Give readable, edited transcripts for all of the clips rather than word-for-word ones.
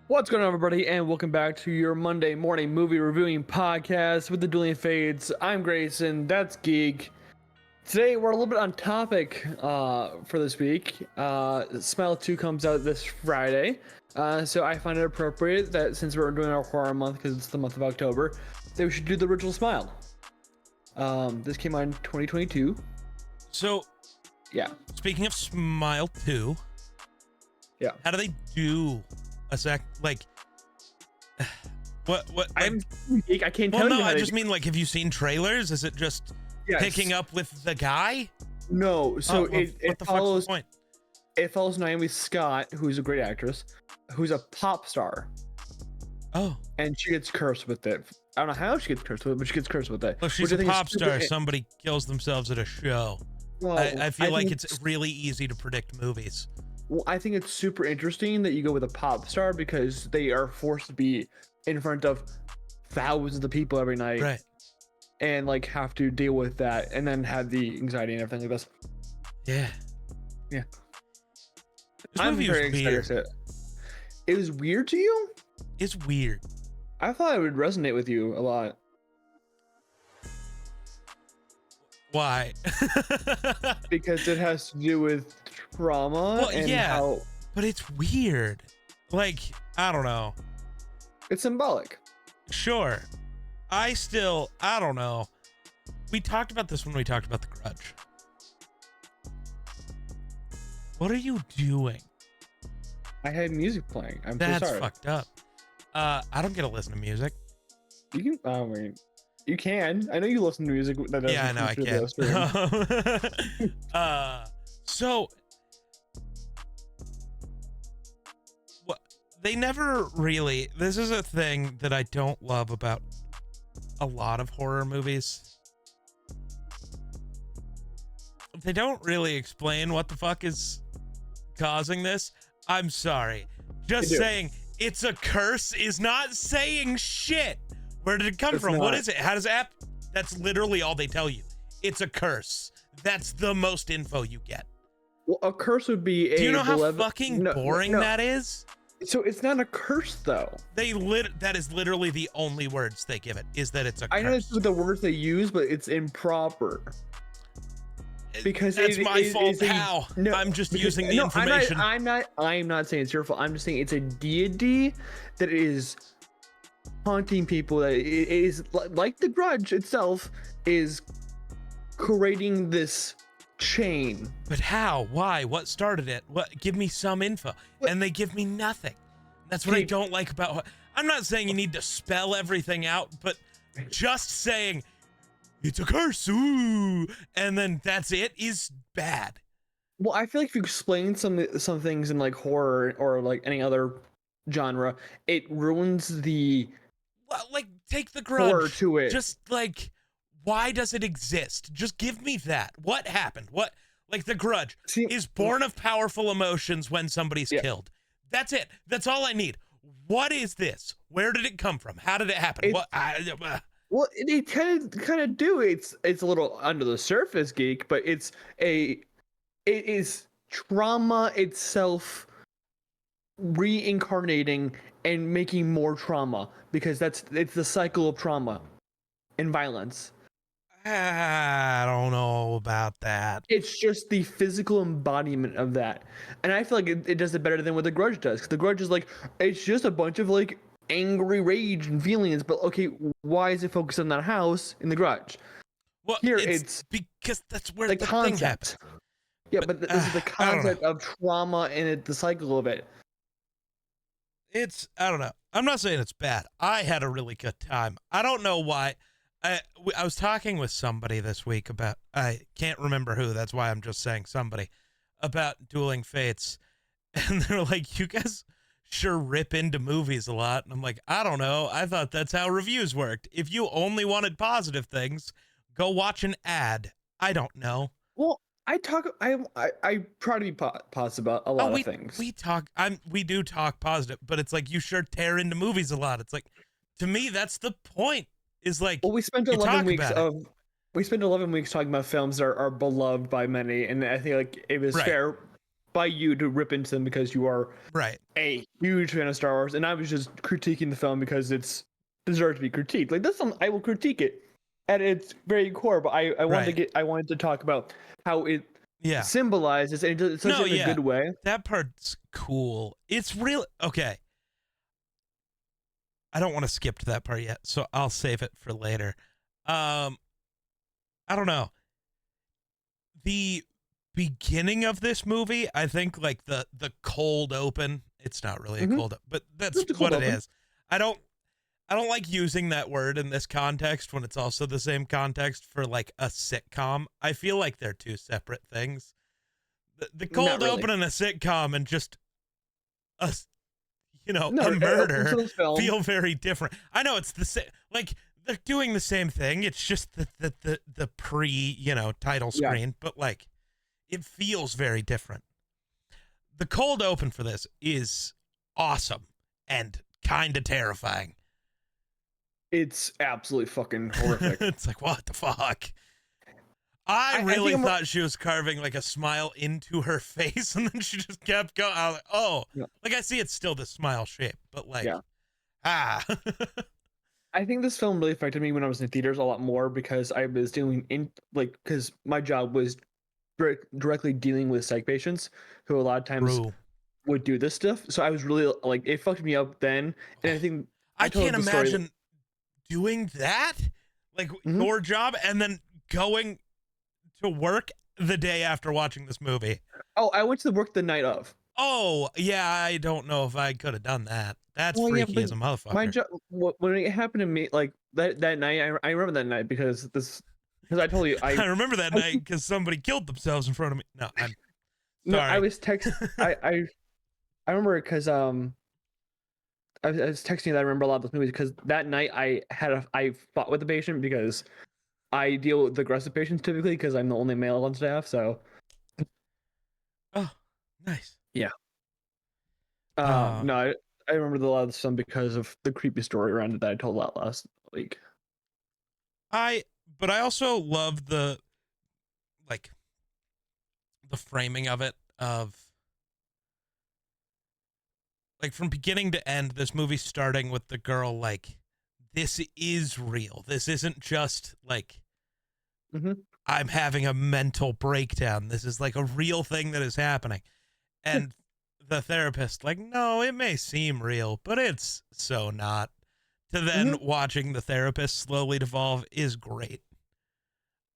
What's going on, everybody, and welcome back to your Monday morning movie reviewing podcast with the Dueling Fades. I'm Grayson, that's Geek. Today, we're a little bit on topic for this week. Smile 2 comes out this Friday, so I find it appropriate that since we're doing our horror month, because it's the month of October, that we should do the original Smile. This came out in 2022. So, yeah. Speaking of Smile 2, yeah, how do they do a what I'm Geek, I can't well, tell no, you how I they just mean, like, have you seen trailers? Is it just picking up with the guy? No, so what the fuck's the point? It follows Naomi Scott, who's a great actress, who's a pop star. Oh. And she gets cursed with it. I don't know how she gets cursed with it, but she gets cursed with it. Well, she's a pop star. Somebody kills themselves at a show. Well, I feel like it's really easy to predict movies. Well, I think it's super interesting that you go with a pop star because they are forced to be in front of thousands of people every night. Right. And like have to deal with that and then have the anxiety and everything like this. Yeah. Yeah. I'm very excited. It was weird to you? It's weird. I thought it would resonate with you a lot. Why? Because it has to do with trauma how... but it's weird. Like, I don't know. It's symbolic. Sure. I don't know. We talked about this when we talked about The Grudge. What are you doing? I had music playing. That's so sorry. Fucked up. I don't get to listen to music. You can. Oh wait, you can. I know you listen to music. Yeah, I know I can. So, what they never really. This is a thing that I don't love about a lot of horror movies. They don't really explain what the fuck is causing this. I'm sorry. Just saying it's a curse is not saying shit. Where did it come from? What is it? How does it happen? That's literally all they tell you. It's a curse. That's the most info you get. Well, a curse would be Do you know how fucking boring that is? So it's not a curse, though. That is literally the only words they give it, is that it's a curse. I know it's the words they use, but it's improper. Because that's my fault. How? No, I'm just using the information. I'm not saying it's your fault. I'm just saying it's a deity that is haunting people. That it is like the Grudge itself is creating this chain. But how? Why? What started it? What? Give me some info. And they give me nothing. That's what I don't like about. I'm not saying you need to spell everything out, but just saying it's a curse, ooh, and then that's it is bad. Well, I feel like if you explain some things in like horror or like any other genre, it ruins the. Well, like take The Grudge. Horror to it. Just like, why does it exist? Just give me that. What happened? What? Like The Grudge is born of powerful emotions when somebody's killed. That's it. That's all I need. What is this? Where did it come from? How did it happen? Well, they kind of do. It's a little under the surface, Geek, but it is trauma itself reincarnating and making more trauma because it's the cycle of trauma and violence. I don't know about that. It's just the physical embodiment of that, and I feel like it does it better than what The Grudge does. 'Cause The Grudge is like it's just a bunch of like angry rage and feelings, but okay, why is it focused on that house in The Grudge? Well, here it's because that's where the thing happens. Yeah, but this is the concept of trauma and the cycle of it. I don't know. I'm not saying it's bad. I had a really good time. I don't know why. I was talking with somebody this week about, I can't remember who, that's why I'm just saying somebody, about Dueling Fates. And they're like, you guys sure rip into movies a lot. And I'm like, I don't know. I thought that's how reviews worked. If you only wanted positive things, go watch an ad. I don't know. Well, I try to be positive about a lot of things. We do talk positive, but it's like you sure tear into movies a lot. It's like, to me, that's the point. Is like, well, we spent 11 weeks talking about films that are beloved by many, and I think like it was fair by you to rip into them because you are Right. a huge fan of Star Wars, and I was just critiquing the film because it's deserved to be critiqued. Like, that's something I will critique it at its very core, but Right. I wanted to talk about how it Yeah. symbolizes, and it's such No, in a yeah. good way. That part's cool. It's real. Okay. I don't want to skip to that part yet, so I'll save it for later. I don't know. The beginning of this movie, I think, like the cold open. It's not really a Mm-hmm. cold, but that's Just a what cold it open. is. I don't like using that word in this context when it's also the same context for like a sitcom. I feel like they're two separate things. The Not cold really. open in a sitcom and just a No, a it opens murder to this film. feel very different. I know it's the same, like they're doing the same thing. It's just the pre, title Yeah. screen, but like it feels very different. The cold open for this is awesome and kind of terrifying. It's absolutely fucking horrific. It's like, what the fuck? I I really think thought she was carving like a smile into her face, and then she just kept going. I was like, oh, Yeah. like I see it's still the smile shape, but like, Yeah. ah. I think this film really affected me when I was in theaters a lot more because I was doing because my job was directly dealing with psych patients who a lot of times True. would do this stuff. So I was really like, it fucked me up then. And I think I I can't told the story. imagine doing that, like Mhm. your job, and then going to work the day after watching this movie. Oh, I went to work the night of. Oh, yeah, I don't know if I could have done that. That's Well, yeah, freaky but as a my motherfucker. job when it happened to me, like that night, I remember that night because I told you I remember that I night because somebody killed themselves in front of me. No, I'm no, I sorry. was text I remember because I was texting you that I remember a lot of those movies because that night I fought with the patient because I deal with aggressive patients typically because I'm the only male on staff. So Oh, nice. yeah, Uh, no, I remember a lot of some because of the creepy story around it that I told last week. but I also love like the framing of it of like from beginning to end, this movie starting with the girl like this is real. This isn't just like Mm-hmm. I'm having a mental breakdown. This is like a real thing that is happening. And the therapist, like, no, it may seem real, but it's so not. To then Mm-hmm. watching the therapist slowly devolve is great.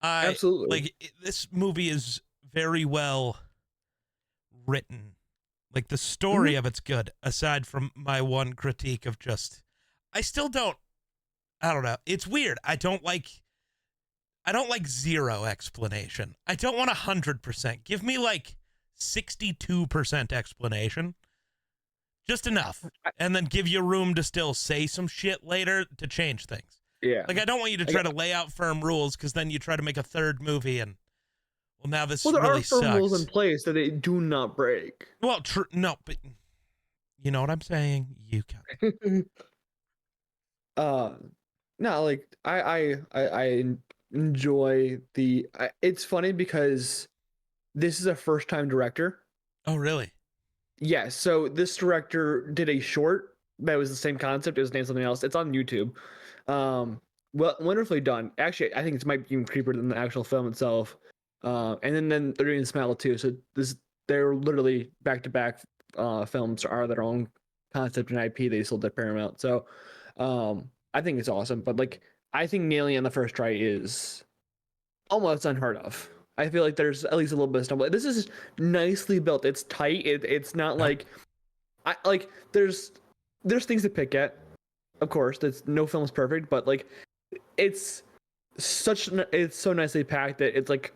Absolutely. This movie is very well written. Like the Mm-hmm. story of it's good, aside from my one critique of just I still don't I don't know. It's weird. I don't like zero explanation. I don't want 100%. Give me like 62% explanation. Just enough. And then give you room to still say some shit later to change things. Yeah. Like, I don't want you to try to lay out firm rules because then you try to make a third movie and, well, now this Well, there really are firm rules in sucks. place that they do not break. Well, no, but you know what I'm saying? You can. uh, no, like I enjoy it's funny because this is a first time director. Oh, really? Yeah, so this director did a short that was the same concept. It was named something else. It's on YouTube. Well, wonderfully done. Actually, I think it might be even creepier than the actual film itself. And then they're doing Smell too. So they're literally back to back films are their own concept and IP they sold at Paramount. So I think it's awesome. But like I think nailing it on the first try is almost unheard of. I feel like there's at least a little bit of stumble. This is nicely built. It's tight. It's not Yep. like I like there's things to pick at. Of course, that's no film's perfect, but like it's it's so nicely packed that it's like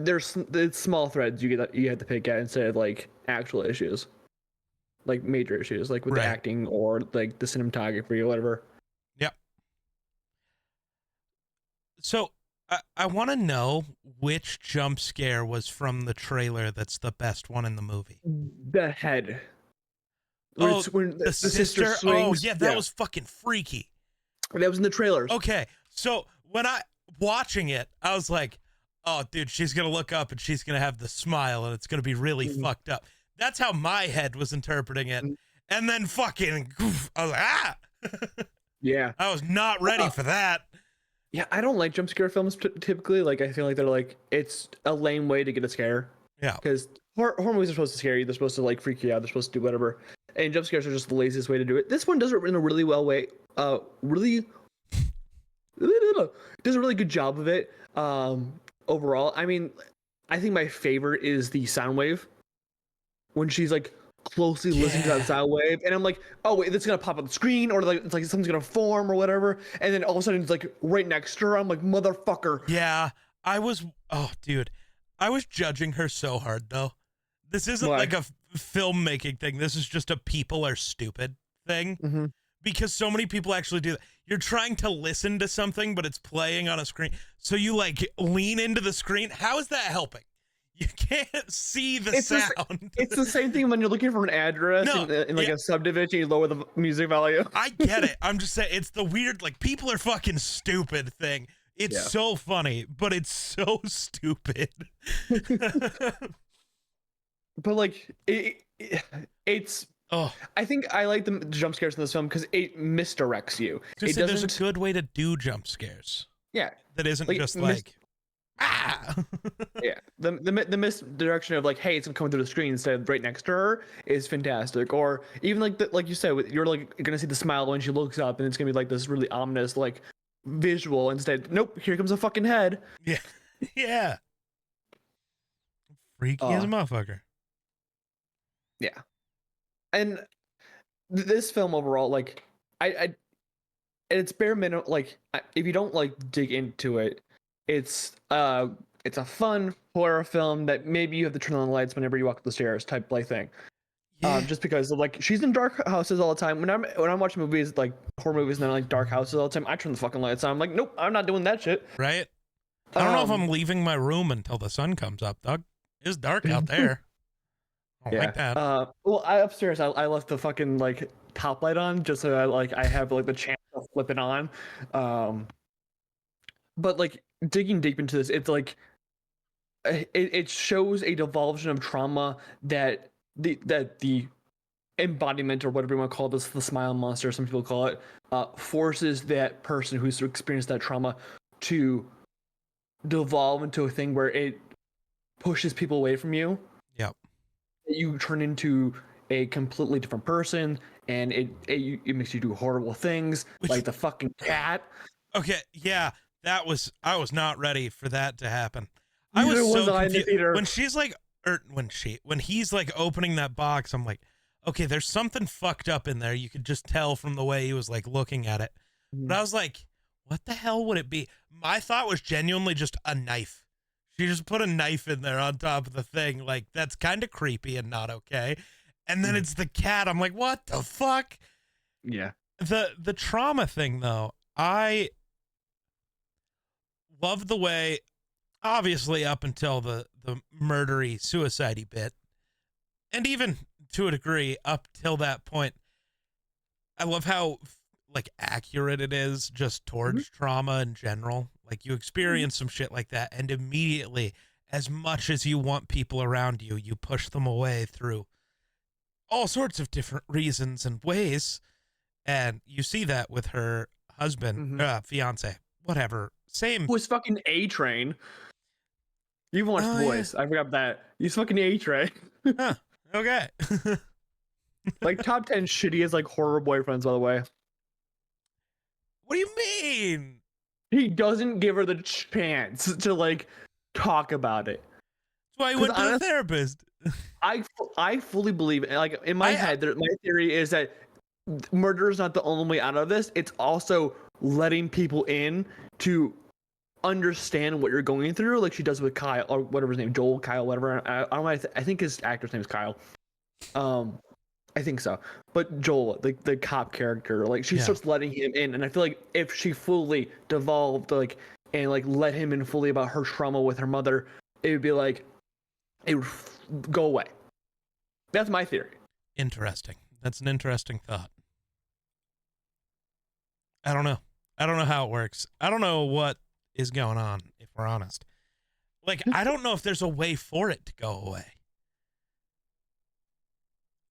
it's small threads you have to pick at instead of like actual issues, like major issues, like with the Right. acting or like the cinematography or whatever. Yep. So I want to know which jump scare was from the trailer that's the best one in the movie. The head. Oh, When the the sister sister? Oh, swings. yeah, that was fucking freaky. That was in the trailers. Okay, so when I watching it, I was like, oh, dude, she's going to look up and she's going to have the smile and it's going to be really Mhm. fucked up. That's how my head was interpreting it. Mhm. And then fucking, I was like, ah! Yeah. I was not ready for that. Yeah, I don't like jump scare films typically. Like, I feel like they're like, it's a lame way to get a scare. Yeah. Because horror movies are supposed to scare you. They're supposed to like freak you out. They're supposed to do whatever. And jump scares are just the laziest way to do it. This one does it in a really well way. Really does a really good job of it. Overall, I mean, I think my favorite is the sound wave when she's like closely listening to that sound wave, and I'm like, oh wait, that's gonna pop on the screen, or like it's like something's gonna form or whatever, and then all of a sudden it's like right next to her. I'm like, motherfucker. Yeah. Oh, dude, I was judging her so hard though. This isn't Why? like a filmmaking thing. This is just a people are stupid thing. Mm-hmm. Because so many people actually do that. You're trying to listen to something, but it's playing on a screen. So you like lean into the screen. How is that helping? You can't see the sound. It's the same thing when you're looking for an address No, in like a subdivision. You lower the music volume. I get it. I'm just saying it's the weird, like, people are fucking stupid thing. It's so funny, but it's so stupid. But like it's Oh, I think I like the jump scares in this film because it misdirects you. It there's doesn't. a good way to do jump scares Yeah, that isn't like, just like, ah. yeah. The misdirection of like, hey, it's coming through the screen instead of right next to her is fantastic. Or even like like you said, you're like gonna see the smile when she looks up, and it's gonna be like this really ominous like visual. Instead, nope, here comes a fucking head. Yeah. Yeah. Freaky as a motherfucker. Yeah, and this film overall, like, I it's bare minimum. Like, if you don't like dig into it, it's a fun horror film that maybe you have to turn on the lights whenever you walk up the stairs type like thing. Yeah. Just because of, like, she's in dark houses all the time. When I'm watching movies like horror movies and then like dark houses all the time, I turn the fucking lights on. I'm like, nope, I'm not doing that shit. Right? I don't know if I'm leaving my room until the sun comes up, Doug. It's dark out there. I don't like that. Well, upstairs I left the fucking like top light on just so I have like the chance of flipping on. But like digging deep into this, it's like it shows a devolution of trauma that the embodiment or whatever you want to call this, the smile monster, some people call it, forces that person who's experienced that trauma to devolve into a thing where it pushes people away from you. Yep. You turn into a completely different person, and it makes you do horrible things, like the fucking cat. Okay, yeah, I was not ready for that to happen. Neither I was was so I in the confused theater. when she's like, or when he's like opening that box. I'm like, okay, there's something fucked up in there. You could just tell from the way he was like looking at it. But I was like, what the hell would it be? My thought was genuinely just a knife. She just put a knife in there on top of the thing. Like, that's kind of creepy and not okay. And then it's the cat. I'm like, what the fuck? Yeah. The trauma thing though, I love the way, obviously up until the murdery suicide-y bit, and even to a degree up till that point, I love how like accurate it is just towards trauma in general. Like, you experience some shit like that, and immediately, as much as you want people around you, you push them away through all sorts of different reasons and ways. And you see that with her husband, fiance, whatever. Same. Who was fucking A-Train? You even watched The Boys. Yeah. I forgot that. He's fucking A-Train. Huh. Okay. Like, top 10 shittiest like horror boyfriends, by the way. What do you mean? He doesn't give her the chance to like talk about it. That's why he went to the therapist. I fully believe it. Like, in my head, my theory is that murder is not the only way out of this. It's also letting people in to understand what you're going through, like she does with Kyle, or whatever his name, Joel, Kyle, whatever. I don't know. I think his actor's name is Kyle. I think so. But Joel, the cop character, like she starts letting him in, and I feel like if she fully devolved, like, and like let him in fully about her trauma with her mother, it would be like it would go away. That's my theory. Interesting. That's an interesting thought. I don't know. I don't know how it works. I don't know what is going on, if we're honest. Like, I don't know if there's a way for it to go away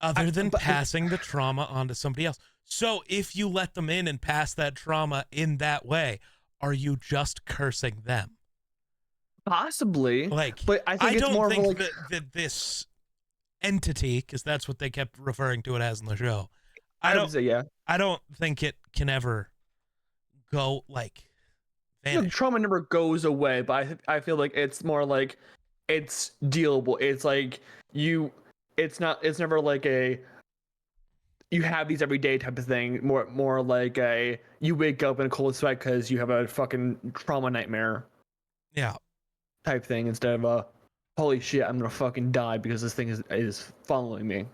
other than passing the trauma onto somebody else. So if you let them in and pass that trauma in that way, are you just cursing them? Possibly, Like, but I I think it's don't more of a, think like, that this entity, because that's what they kept referring to it as in the show, I I don't would say, yeah. I don't think it can ever go like vanish. Trauma never goes away, but I feel like it's more like it's dealable. It's like you, it's never like a you have these every day type of thing. More like a you wake up in a cold sweat because you have a fucking trauma nightmare Yeah. type thing instead of a holy shit, I'm gonna fucking die because this thing is following me.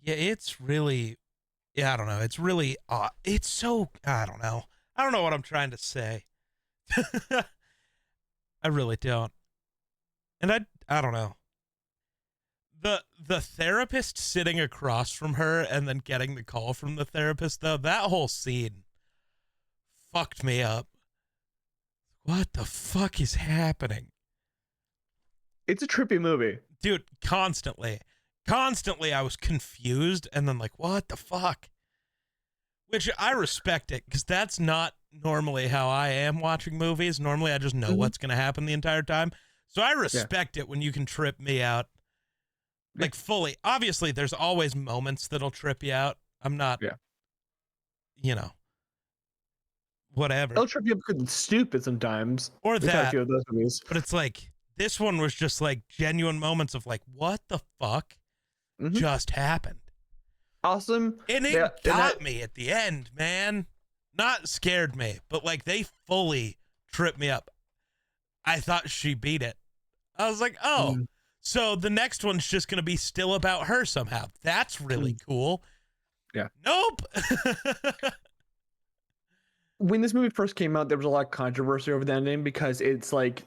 Yeah, it's really, yeah, I don't know. It's really it's so, I don't know. I don't know what I'm trying to say. I really don't. And I don't know. The therapist sitting across from her and then getting the call from the therapist, though, that whole scene fucked me up. What the fuck is happening? It's a trippy movie. Dude, constantly I was confused and then like, what the fuck? Which I respect it, because that's not normally how I am watching movies. Normally I just know what's going to happen the entire time. So I respect it when you can trip me out, like, fully. Obviously there's always moments that'll trip you out. I'm not, you know, whatever. It'll trip you up because it's stupid sometimes. Or We've had a that, few of those movies. but it's like, this one was just like genuine moments of like, what the fuck just happened? Awesome. And it got me at the end, man. Not scared me, but like they fully tripped me up. I thought she beat it. I was like, oh, so the next one's just going to be still about her somehow. That's really cool. Yeah. Nope. When this movie first came out, there was a lot of controversy over the ending because it's like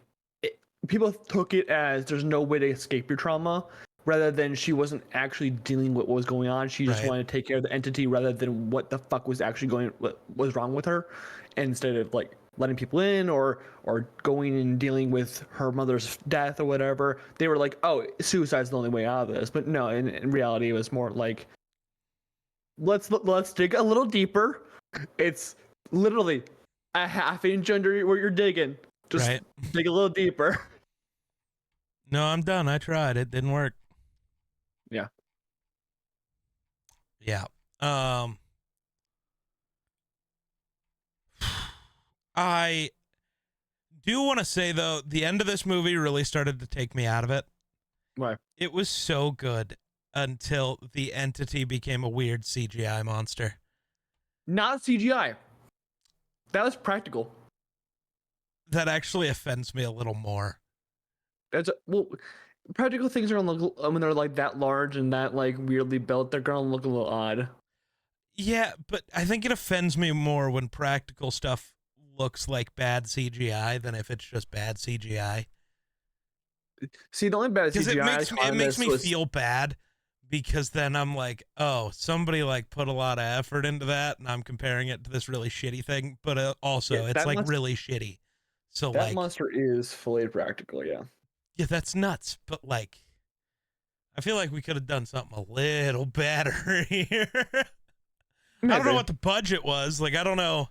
people took it as there's no way to escape your trauma, rather than she wasn't actually dealing with what was going on. She just wanted to take care of the entity rather than what the fuck was actually what was wrong with her, instead of like letting people in or going and dealing with her mother's death or whatever. They were like, oh, suicide's the only way out of this. But no, in reality, it was more like let's dig a little deeper. It's literally a half inch under where you're digging. Just dig a little deeper. No, I'm done. I tried. It didn't work. Yeah. Yeah. I do want to say, though, the end of this movie really started to take me out of it. Why? It was so good until the entity became a weird CGI monster. Not CGI. That was practical. That actually offends me a little more. Well, practical things are gonna look, when they're like that large and that like weirdly built, they're gonna look a little odd. Yeah, but I think it offends me more when practical stuff looks like bad CGI than if it's just bad CGI. See, the only bad CGI it makes me feel bad, because then I'm like, oh, somebody like put a lot of effort into that, and I'm comparing it to this really shitty thing. But also, it's like really shitty. So that like, monster is fully practical, yeah. Yeah, that's nuts. But like, I feel like we could have done something a little better here. Maybe. I don't know what the budget was. Like, I don't know.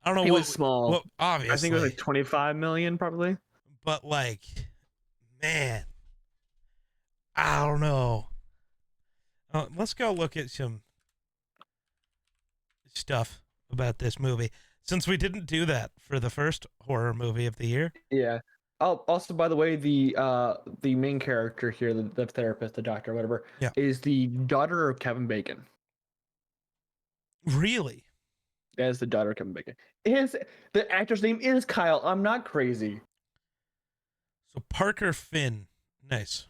It was small. What, obviously, I think it was like 25 million, probably. But like, man, I don't know. Let's go look at some stuff about this movie, since we didn't do that for the first horror movie of the year. Yeah. Oh, also, by the way, the main character here, the therapist, the doctor, whatever, is the daughter of Kevin Bacon. Really? That is the daughter of Kevin Bacon. The actor's name is Kyle. I'm not crazy. So Parker Finn. Nice.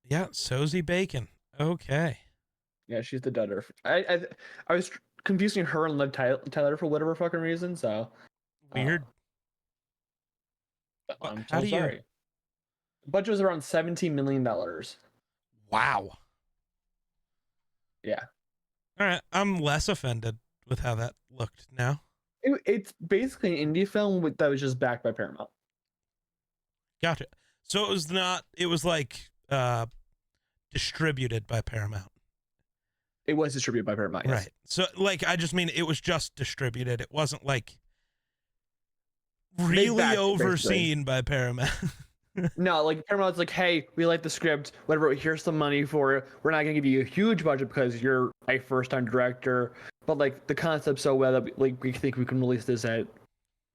Yeah, Sosie Bacon. Okay. Yeah, she's the daughter. I was confusing her and Liv Tyler for whatever fucking reason. So weird. I'm so sorry. The budget was around $17 million. Wow. Yeah. All right, I'm less offended with how that looked now. It's basically an indie film that was just backed by Paramount. Gotcha. So it was not. It was like distributed by Paramount. It was distributed by Paramount, yes. Right. So like, I just mean it was just distributed. It wasn't like really backed it, basically. overseen by Paramount. No, like Paramount's like, hey, we like the script, whatever. Here's some money for it. We're not gonna give you a huge budget because you're a first-time director, but like the concept's so well that like we think we can release this at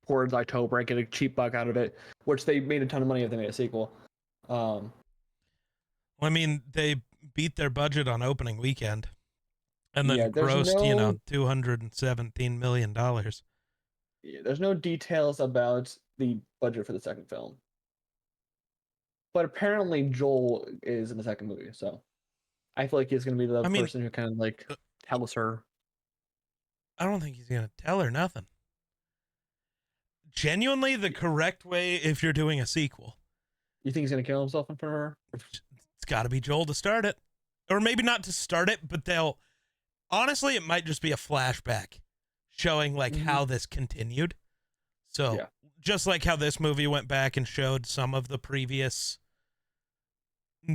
towards October and get a cheap buck out of it, which they made a ton of money if they made a sequel. Well, I mean, they beat their budget on opening weekend, and then grossed, $217 million. Yeah, there's no details about the budget for the second film. But apparently Joel is in the second movie, so I feel like he's gonna be the person who kind of like tells her. I don't think he's gonna tell her nothing. Genuinely, the correct way if you're doing a sequel. You think he's gonna kill himself in front of her? It's got to be Joel to start it, or maybe not to start it, but they'll. Honestly, it might just be a flashback showing like how this continued. So just like how this movie went back and showed some of the previous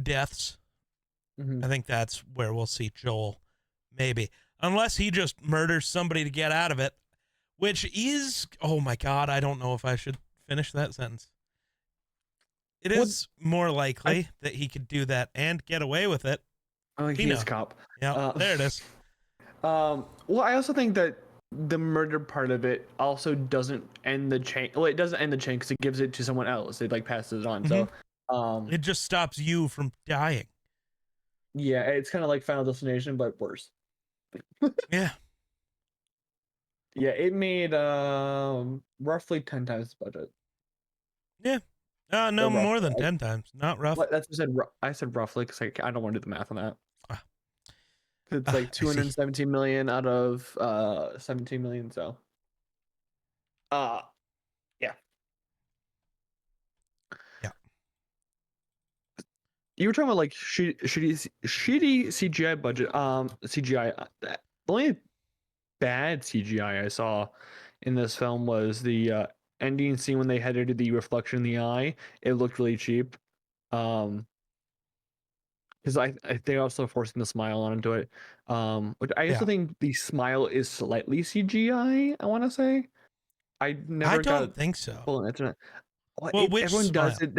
deaths, I think that's where we'll see Joel, maybe. Unless he just murders somebody to get out of it, which is, oh my God, I don't know if I should finish that sentence. It is more likely that he could do that and get away with it. I think he's a cop. Yeah, there it is. Well, I also think that the murder part of it also doesn't end the chain. Well, it doesn't end the chain because it gives it to someone else. It like passes it on. So it just stops you from dying. Yeah, it's kind of like Final Destination, but worse. Yeah. Yeah, it made roughly 10 times the budget. Yeah. No, more than 10 times. Not rough. That's what I said roughly because I don't want to do the math on that. It's like 217 million out of 17 million. So, yeah. You were talking about like shitty CGI budget. CGI. The only bad CGI I saw in this film was the ending scene when they had to do the reflection in the eye. It looked really cheap. Because I they also forcing the smile onto it. Which I also think the smile is slightly CGI. I want to say. I don't think so. Full internet. Well, which everyone smile? does it.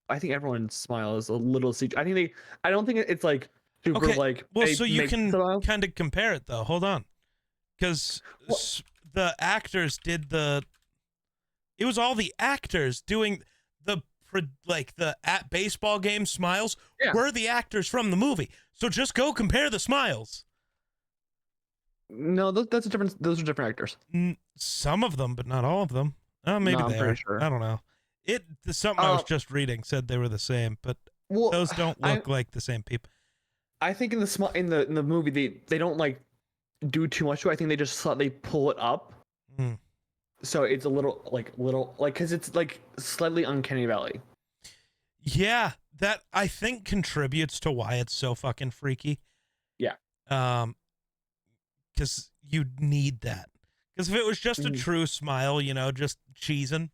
I think everyone's smile is a little CGI. I think I don't think it's like super like. Well, so you can kind of compare it though. Hold on, because the actors did the. It was all the actors doing the at baseball game smiles were the actors from the movie. So just go compare the smiles. No, that's a different. Those are different actors. Some of them, but not all of them. Maybe no, they are. Sure. I don't know. Something I was just reading said they were the same, but those don't look like the same people. I think in the movie they don't like do too much to it. I think they just slightly pull it up. So it's a little because it's like slightly uncanny valley. Yeah, that I think contributes to why it's so fucking freaky. Yeah. Because you need that. Because if it was just a true smile, just cheesing,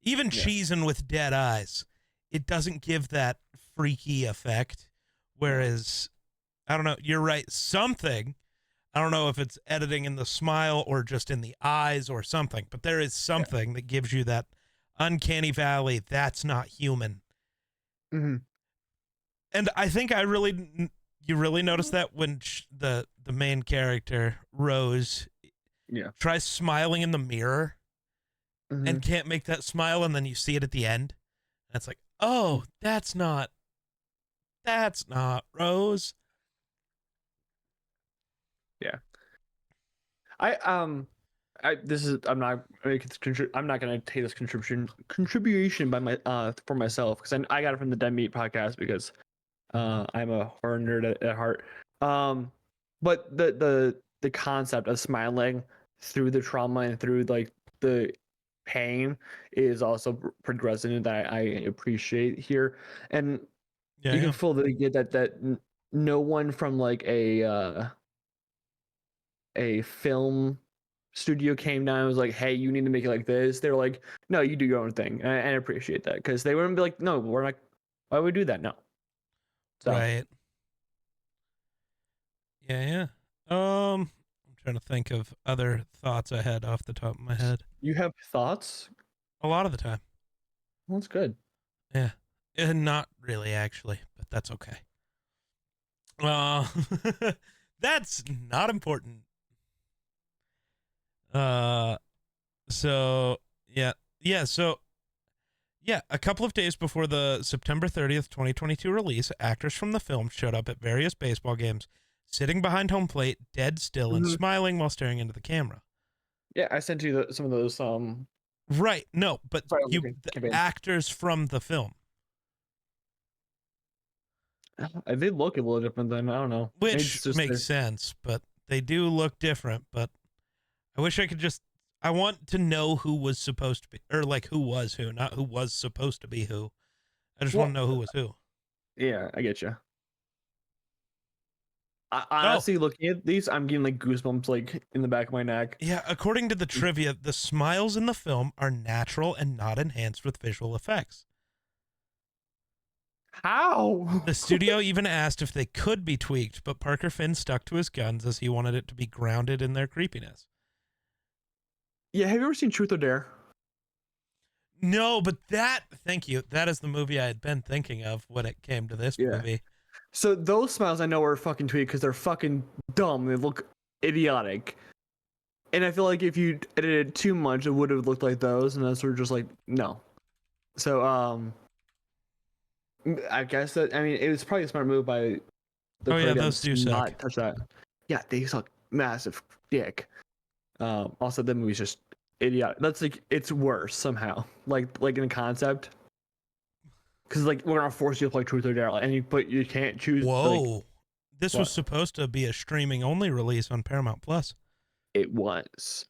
even cheesing with dead eyes, it doesn't give that freaky effect. Whereas, I don't know, you're right, something. I don't know if it's editing in the smile or just in the eyes or something, but there is something that gives you that uncanny valley. That's not human. And I think you really notice that when the main character, Rose, tries smiling in the mirror and can't make that smile, and then you see it at the end. And it's like, oh, that's not Rose. Yeah. I'm not gonna take this contribution by for myself because I got it from the Dead Meat podcast because I'm a horror nerd at heart. But the concept of smiling through the trauma and through like the pain is also progressive that I appreciate here, and you can fully get that no one from like a film studio came down and was like, "Hey, you need to make it like this," they're like, "No, you do your own thing," and I appreciate that because they wouldn't be like, "No, we're not. Why would we do that?" No. So Right. Yeah. I'm trying to think of other thoughts I had off the top of my head. you have thoughts? A lot of the time. Well, that's good. Yeah. Not really, actually, but that's okay. Uh, that's not important. Uh, so yeah, a couple of days before the September 30th, 2022 release, actors from the film showed up at various baseball games, sitting behind home plate, dead still and Mhm. smiling while staring into the camera. Yeah, I sent you some of those. Right. No, but Sorry, on the the campaign. actors from the film, They look a little different than I don't know. Maybe which it's just makes sense, but they do look different. But I wish I could just. I want to know who was supposed to be, or like who was who, not who was supposed to be who. I just want to well, know who was who. yeah, I get you. Oh, Honestly, looking at these, I'm getting like goosebumps like in the back of my neck. yeah. According to the trivia, the smiles in the film are natural and not enhanced with visual effects. How? The studio even asked if they could be tweaked, but Parker Finn stuck to his guns as he wanted it to be grounded in their creepiness. Yeah, have you ever seen Truth or Dare? No, but thank you. That is the movie I had been thinking of when it came to this Yeah. movie. So those smiles I know are fucking tweaked because they're fucking dumb. They look idiotic. And I feel like if you edited too much, it would have looked like those, and that's sort of just like no. So I guess that I mean it was probably a smart move by the Oh, yeah, creator those do to suck. not touch that. Yeah, they suck massive dick. Also, the movie's just idiotic. That's like it's worse somehow. Like in a concept, because like we're gonna force you to play Truth or Dare, and you can't choose like Whoa. This was what supposed to be a streaming only release on Paramount Plus. it was.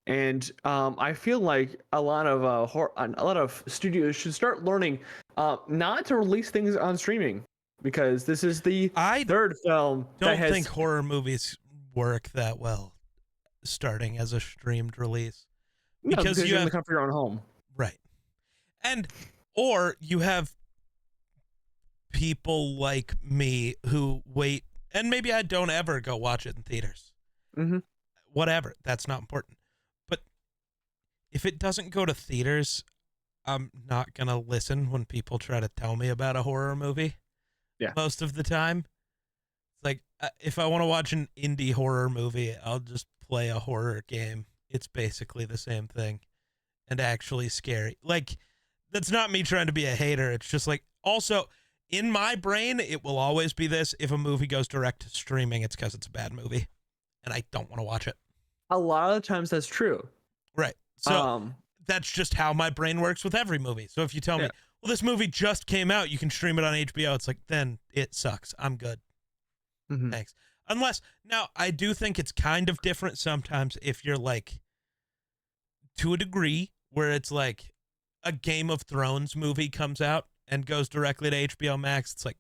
And I feel like a lot of a lot of studios should start learning not to release things on streaming because this is the I third film that don't think has horror movies work that well starting as a streamed release no because because you you're in the have comfort of your own home. right. And or you have people like me who wait, and maybe I don't ever go watch it in theaters. Mm-hmm. Whatever, that's not important. But if it doesn't go to theaters, I'm not going to listen when people try to tell me about a horror movie. Yeah. Most of the time. It's like if I want to watch an indie horror movie, I'll just play a horror game. It's basically the same thing and actually scary. Like that's not me trying to be a hater. It's just like also in my brain it will always be this: if a movie goes direct to streaming, it's because it's a bad movie and I don't want to watch it. A lot of the times that's true. Right. So Um, that's just how my brain works with every movie. So if you tell yeah. me, well, this movie just came out, you can stream it on HBO, it's like, then it sucks. I'm good. Mm-hmm. Thanks. Unless, now, I do think it's kind of different sometimes if you're like, to a degree, where it's like a Game of Thrones movie comes out and goes directly to HBO Max. It's like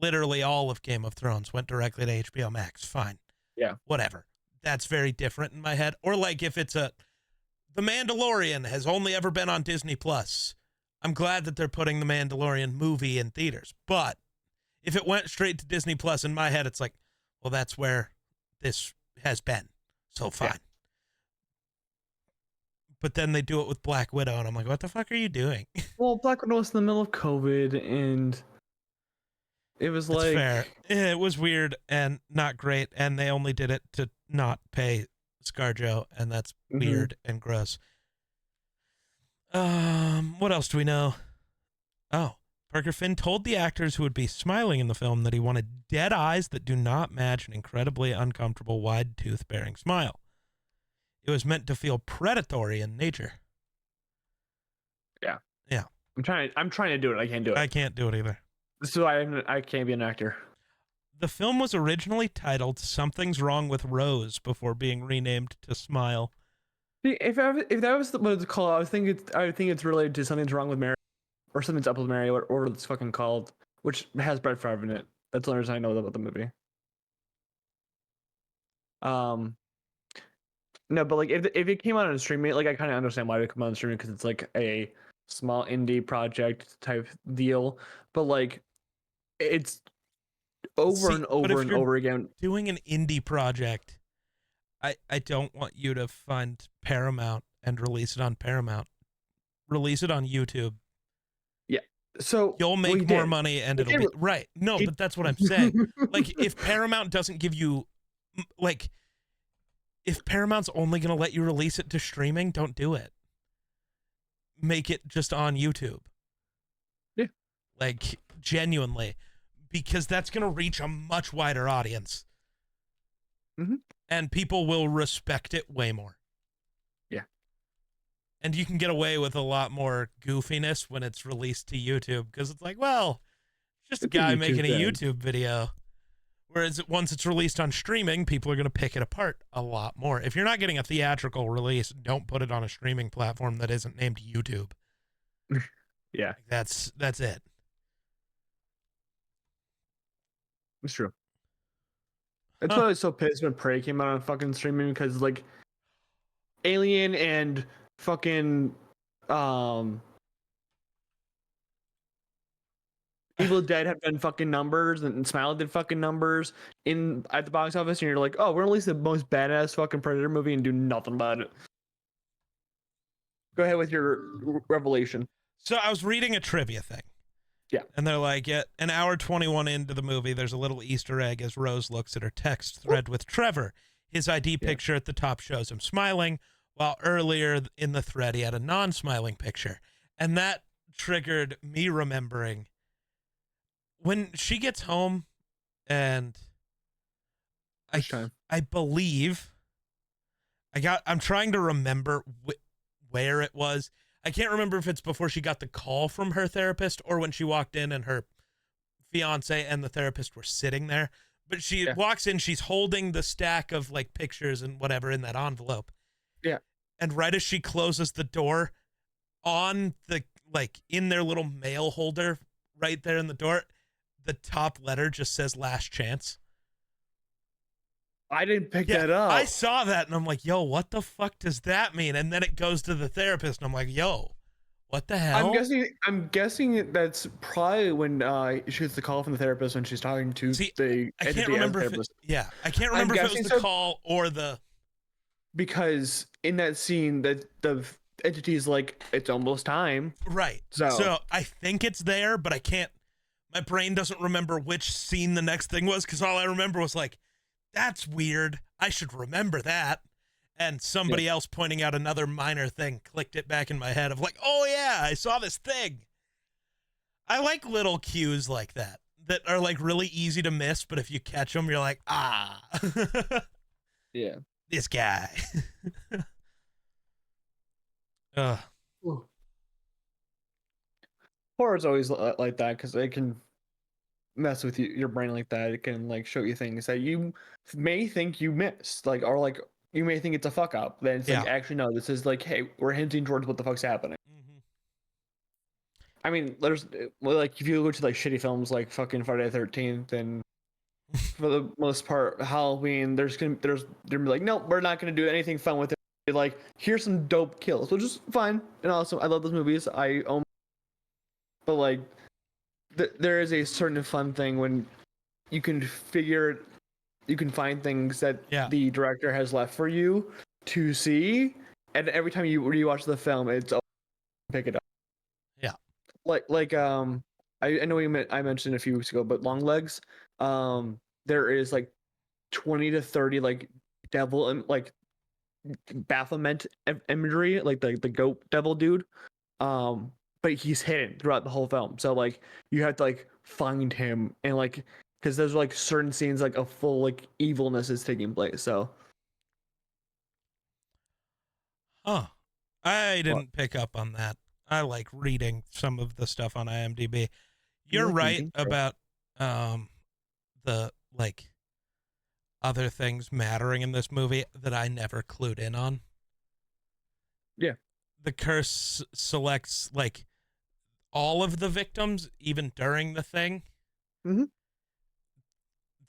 literally all of Game of Thrones went directly to HBO Max. Fine. Yeah. Whatever. That's very different in my head. Or like if it's The Mandalorian has only ever been on Disney Plus. I'm glad that they're putting the Mandalorian movie in theaters. But if it went straight to Disney Plus, in my head, it's like, well, that's where this has been. So fine. Yeah. But then they do it with Black Widow, and I'm like, what the fuck are you doing? Well, Black Widow was in the middle of COVID, and it was That's like fair. It was weird and not great, and they only did it to not pay ScarJo, and that's weird and gross. What else do we know? Oh, Parker Finn told the actors who would be smiling in the film that he wanted dead eyes that do not match an incredibly uncomfortable wide tooth-bearing smile. It was meant to feel predatory in nature. Yeah. Yeah. I'm trying to do it. I can't do it. I can't do it either. This is why I can't be an actor. The film was originally titled Something's Wrong with Rose before being renamed to Smile. If that was what it's called, I would think it's related to Something's Wrong with Mary, or Something's Up with Mary, or it's fucking called, which has Brett Favre in it. That's the only reason I know about the movie. No, but like if it came out on streaming, like I kind of understand why it would come out on streaming because it's like a small indie project type deal. But like it's over See, and but over if and you're over again. doing an indie project, I don't want you to find Paramount and release it on Paramount. Release it on YouTube. Yeah. So You'll well, he make more did. money and He it'll did. be right. No, He, but that's what I'm saying. Like if Paramount doesn't give you like if Paramount's only going to let you release it to streaming, don't do it. Make it just on YouTube. Yeah. Like genuinely, because that's going to reach a much wider audience. Mm-hmm. And people will respect it way more. Yeah. And you can get away with a lot more goofiness when it's released to YouTube because it's like, well, just a It's a guy YouTube making a thing. YouTube video. Whereas once it's released on streaming, people are going to pick it apart a lot more. If you're not getting a theatrical release, don't put it on a streaming platform that isn't named YouTube. Yeah, That's it. it's true. That's why I was so pissed when Prey came out on fucking streaming because like Alien and fucking Evil Dead have done fucking numbers and Smile did fucking numbers in at the box office and you're like, oh, we're gonna release the most badass fucking Predator movie and do nothing about it. Go ahead with your revelation. So I was reading a trivia thing. Yeah. And they're like, at an hour 21 into the movie, there's a little Easter egg as Rose looks at her text thread with Trevor. His ID picture at the top shows him smiling, while earlier in the thread he had a non-smiling picture. And that triggered me remembering when she gets home and I believe I'm trying to remember where it was. I can't remember if it's before she got the call from her therapist or when she walked in and her fiance and the therapist were sitting there. But she walks in, she's holding the stack of like pictures and whatever in that envelope. Yeah. And right as she closes the door, on the like in their little mail holder right there in the door, the top letter just says last chance. I didn't pick that up. I saw that and I'm like, yo, what the fuck does that mean? And then it goes to the therapist and I'm like, yo, what the hell? I'm guessing that's probably when she gets the call from the therapist when she's talking to the I can't remember if I can't remember if it was the call or the because in that scene that the entity is like it's almost time. Right. So I think it's there, but I can't my brain doesn't remember which scene the next thing was because all I remember was like, that's weird. I should remember that. And somebody else pointing out another minor thing clicked it back in my head of like, oh yeah, I saw this thing. I like little cues like that are like really easy to miss, but if you catch them, you're like, ah. Yeah. This guy. Horror's always like that because it can mess with your brain like that. It can like show you things that you may think you missed, like or like you may think it's a fuck up. Then it's like actually no, this is like hey, we're hinting towards what the fuck's happening. Mm-hmm. I mean, there's like if you go to like shitty films like fucking Friday the 13th and for the most part Halloween, they're gonna be like nope, we're not gonna do anything fun with it. Like here's some dope kills, which is fine and awesome. I love those movies. But like there is a certain fun thing when you can find things that the director has left for you to see, and every time you rewatch the film, it's pick it up. Yeah. I know I mentioned a few weeks ago, but Longlegs, there is like 20 to 30 like devil and like Baphomet imagery, like the goat devil dude. But he's hidden throughout the whole film. So like you have to like find him and like because there's like certain scenes like a full like evilness is taking place. So I didn't pick up on that. I like reading some of the stuff on IMDb. You're right about the like other things mattering in this movie that I never clued in on. Yeah. The curse selects like all of the victims, even during the thing. Mm-hmm.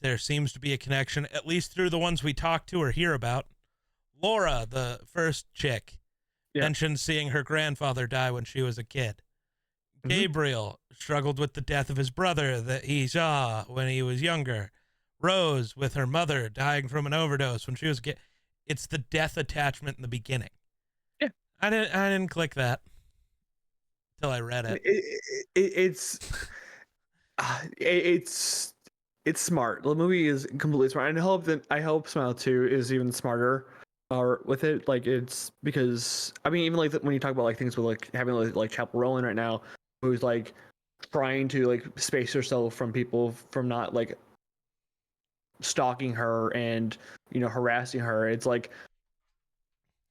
There seems to be a connection, at least through the ones we talk to or hear about. Laura, the first chick, Yeah. mentioned seeing her grandfather die when she was a kid. Gabriel struggled with the death of his brother that he saw when he was younger. Rose with her mother dying from an overdose when she was a kid. It's the death attachment in the beginning. Yeah. I didn't click that till I read it. It's smart. The movie is completely smart, and I hope Smile 2 is even smarter with it. Like, it's because I mean, even like when you talk about like things with like having like Chapel Rowan right now, who's like trying to like space herself from people from not like stalking her and harassing her. It's like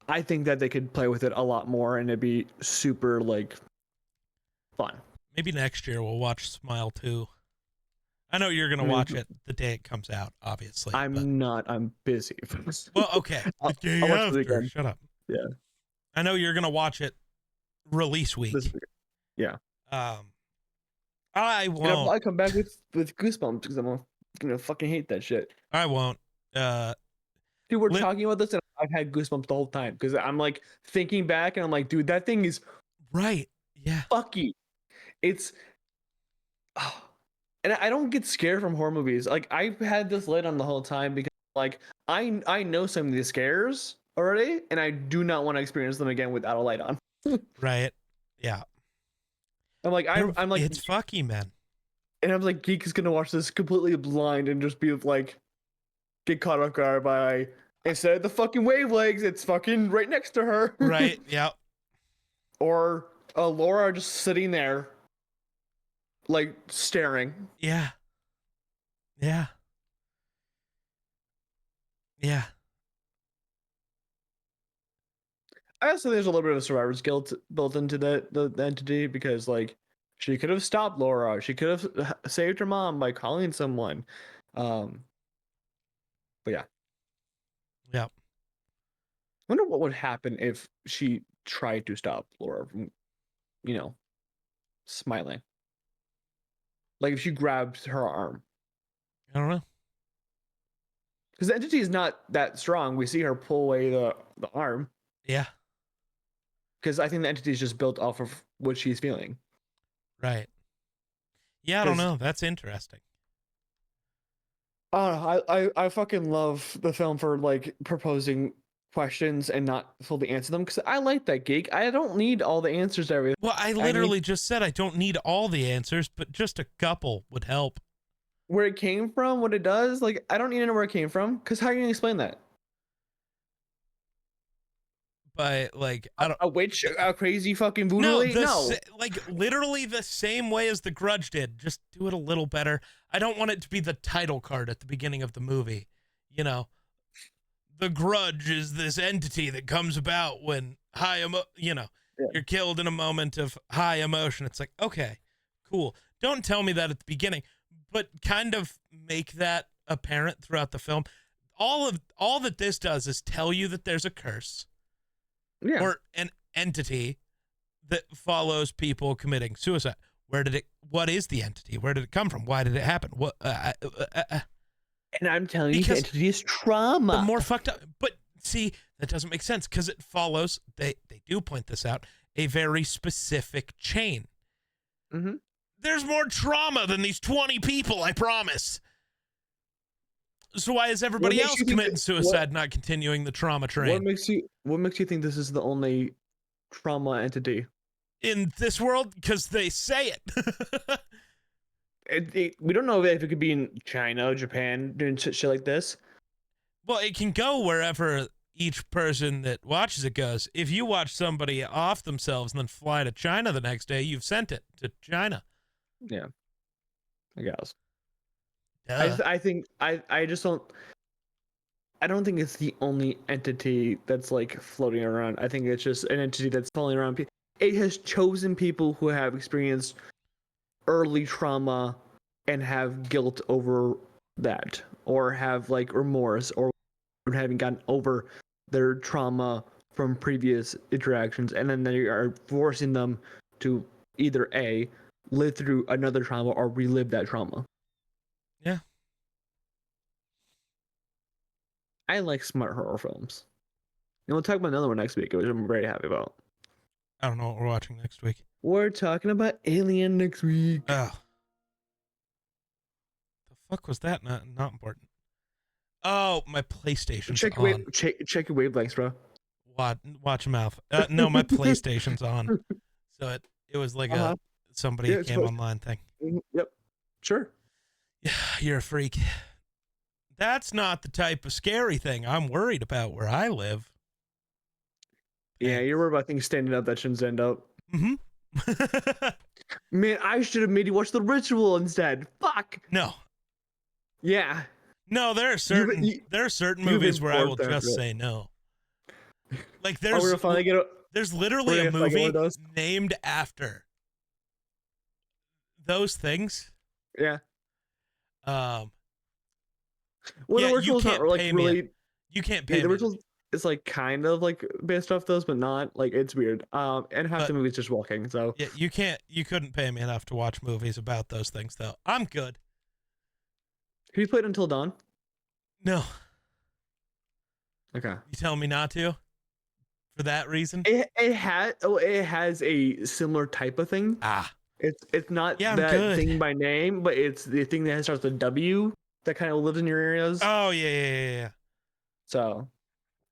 I think that they could play with it a lot more, and it'd be super like fun. Maybe next year we'll watch Smile 2. I know you're gonna I mean, watch it the day it comes out, obviously. I'm not. I'm busy. Well, okay. The day I'll watch the after. weekend. Shut up. Yeah. I know you're gonna watch it release week. Yeah. I And won't. I come back with goosebumps because I'm gonna fucking hate that shit. I won't. Dude, we're talking about this, and I've had goosebumps the whole time because I'm like thinking back, and I'm like, dude, that thing is right. Yeah. fucky. It's. And I don't get scared from horror movies. Like, I've had this lid on the whole time because like I know some of these scares already, and I do not want to experience them again without a light on. Right. Yeah. I'm like it's fucky, man. And I'm like, Geek is gonna watch this completely blind and just be like, get caught off guard by instead of the fucking wavelengths, it's fucking right next to her. Right. Yeah. Or Laura just sitting there, like staring. Yeah. Yeah. Yeah. I also think there's a little bit of survivor's guilt built into the entity because like she could have stopped Laura, she could have saved her mom by calling someone. But yeah. Yeah. I wonder what would happen if she tried to stop Laura from, smiling. Like if she grabbed her arm. I don't know. Because the entity is not that strong. We see her pull away the arm. Yeah. Because I think the entity is just built off of what she's feeling. Right. Yeah, I don't know. That's interesting. I fucking love the film for like proposing questions and not fully answer them because I like that, Geek. I don't need all the answers to everything. Well, I literally just said I don't need all the answers, but just a couple would help. Where it came from, what it does, like I don't need to know where it came from because how are you gonna explain that? By like I don't a witch, a crazy fucking voodoo lady? No, like literally the same way as The Grudge did. Just do it a little better. I don't want it to be the title card at the beginning of the movie. You know, The Grudge is this entity that comes about when you're killed in a moment of high emotion. It's like, okay, cool. Don't tell me that at the beginning, but kind of make that apparent throughout the film. All that this does is tell you that there's a curse. Yeah. Or an entity that follows people committing suicide. What is the entity? Where did it come from? Why did it happen? And I'm telling you, the entity is trauma. The more fucked up. But see, that doesn't make sense because it follows, they do point this out, a very specific chain. Mm-hmm. There's more trauma than these 20 people, I promise. So why is everybody else committing suicide, not continuing the trauma train? What makes you think this is the only trauma entity in this world? Because they say it. We don't know if it could be in China, Japan, doing shit like this. Well, it can go wherever each person that watches it goes. If you watch somebody off themselves and then fly to China the next day, you've sent it to China. Yeah, I guess. Duh. I think I just don't. I don't think it's the only entity that's like floating around. I think it's just an entity that's floating around. It has chosen people who have experienced early trauma and have guilt over that, or have like remorse, or having gotten over their trauma from previous interactions, and then they are forcing them to either A, live through another trauma or relive that trauma. Yeah. I like smart horror films. we'll talk about another one next week, which I'm very happy about. I don't know what we're watching next week. We're talking about Alien next week. Oh. The fuck was that? Not important. Oh, my PlayStation's on. Check your wavelengths, bro. Watch your mouth. No, my PlayStation's on. So it was like a somebody came online thing. Yep. Sure. Yeah, you're a freak. That's not the type of scary thing I'm worried about where I live. Yeah, you're worried about things standing up that shouldn't stand up. Mm-hmm. Man, I should have made you watch The Ritual instead. Fuck. No. Yeah. No, there are certain movies where I will just say no. Like there's literally a movie named after those things. Yeah. Well, The Ritual's not like really. You can't pay me. The Ritual is like kind of like based off those, but not like it's weird. And half the movie's just walking. So yeah, you couldn't pay me enough to watch movies about those things, though. I'm good. Have you played Until Dawn? No. Okay. You telling me not to? For that reason? It has a similar type of thing. It's not that thing by name, but it's the thing that starts with W that kind of lives in your areas. Oh yeah. So,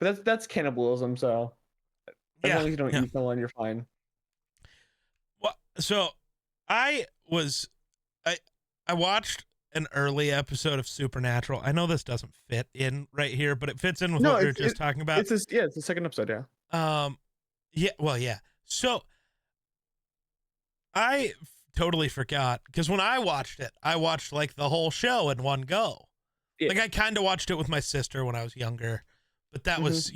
but that's cannibalism. So, as long as you don't eat someone, you're fine. Well, so I watched an early episode of Supernatural. I know this doesn't fit in right here, but it fits in with what we were just talking about. It's the second episode, yeah. Yeah. So I totally forgot because when I watched it, I watched like the whole show in one go. Yeah. Like I kind of watched it with my sister when I was younger, but that was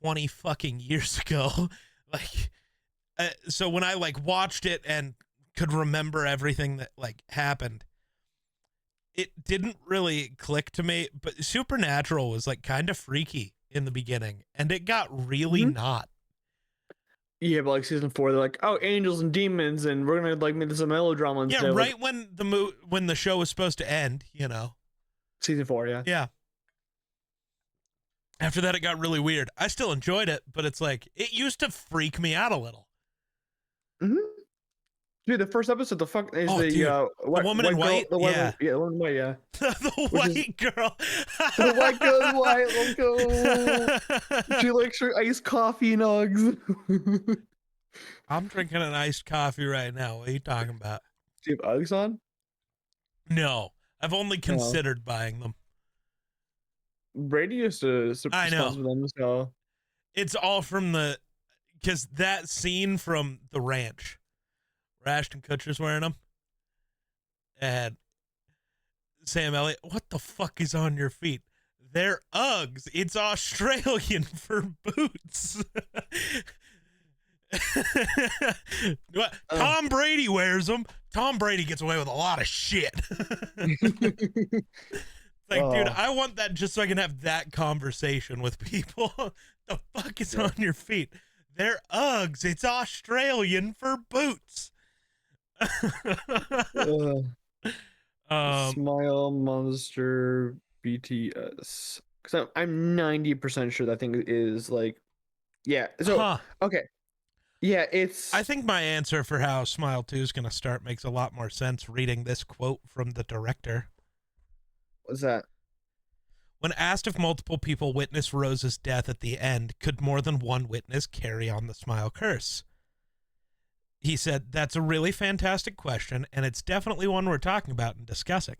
20 fucking years ago. Like, so when I like watched it and could remember everything that like happened, it didn't really click to me. But Supernatural was like kind of freaky in the beginning, and it got really not. Yeah, but like season 4, they're like, oh, angels and demons, and we're gonna like make this a melodrama. And yeah, right when the show was supposed to end, Season 4, yeah. Yeah. After that, it got really weird. I still enjoyed it, but it's like it used to freak me out a little. Dude, the first episode, the fuck is the woman in white. The woman in white, yeah. The white girl. The white girl in white. Let's go. She likes her iced coffee and Uggs. I'm drinking an iced coffee right now. What are you talking about? Do you have Uggs on? No, I've only considered buying them. Brady used to sponsor them, so it's all from because that scene from The Ranch. Ashton Kutcher's wearing them. And Sam Elliott, what the fuck is on your feet? They're Uggs. It's Australian for boots. Tom Brady wears them. Tom Brady gets away with a lot of shit. Like, dude, I want that just so I can have that conversation with people. The fuck is on your feet? They're Uggs. It's Australian for boots. Smile Monster BTS, because I'm 90% sure that thing is like, so okay, it's I think my answer for how Smile 2 is gonna start makes a lot more sense reading this quote from the director. What's that? When asked if multiple people witnessed Rose's death at the end, could more than one witness carry on the Smile curse? He said, that's a really fantastic question, and it's definitely one we're talking about and discussing.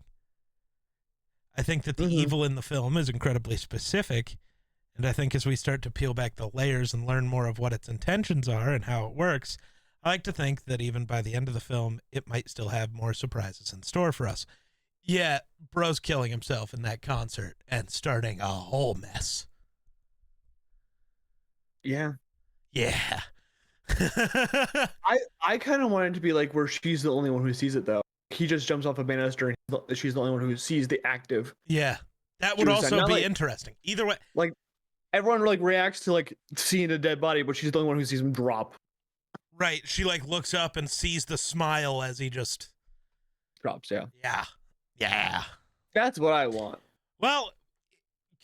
I think that the evil in the film is incredibly specific, and I think as we start to peel back the layers and learn more of what its intentions are and how it works, I like to think that even by the end of the film, it might still have more surprises in store for us. Yeah, bro's killing himself in that concert and starting a whole mess. Yeah. I kind of want it to be like where she's the only one who sees it, though. He just jumps off a banister and she's the only one who sees the active. Yeah, that would also be interesting. Either way, like everyone like reacts to like seeing a dead body, but she's the only one who sees him drop. Right, she like looks up and sees the smile as he just drops. Yeah. That's what I want. Well,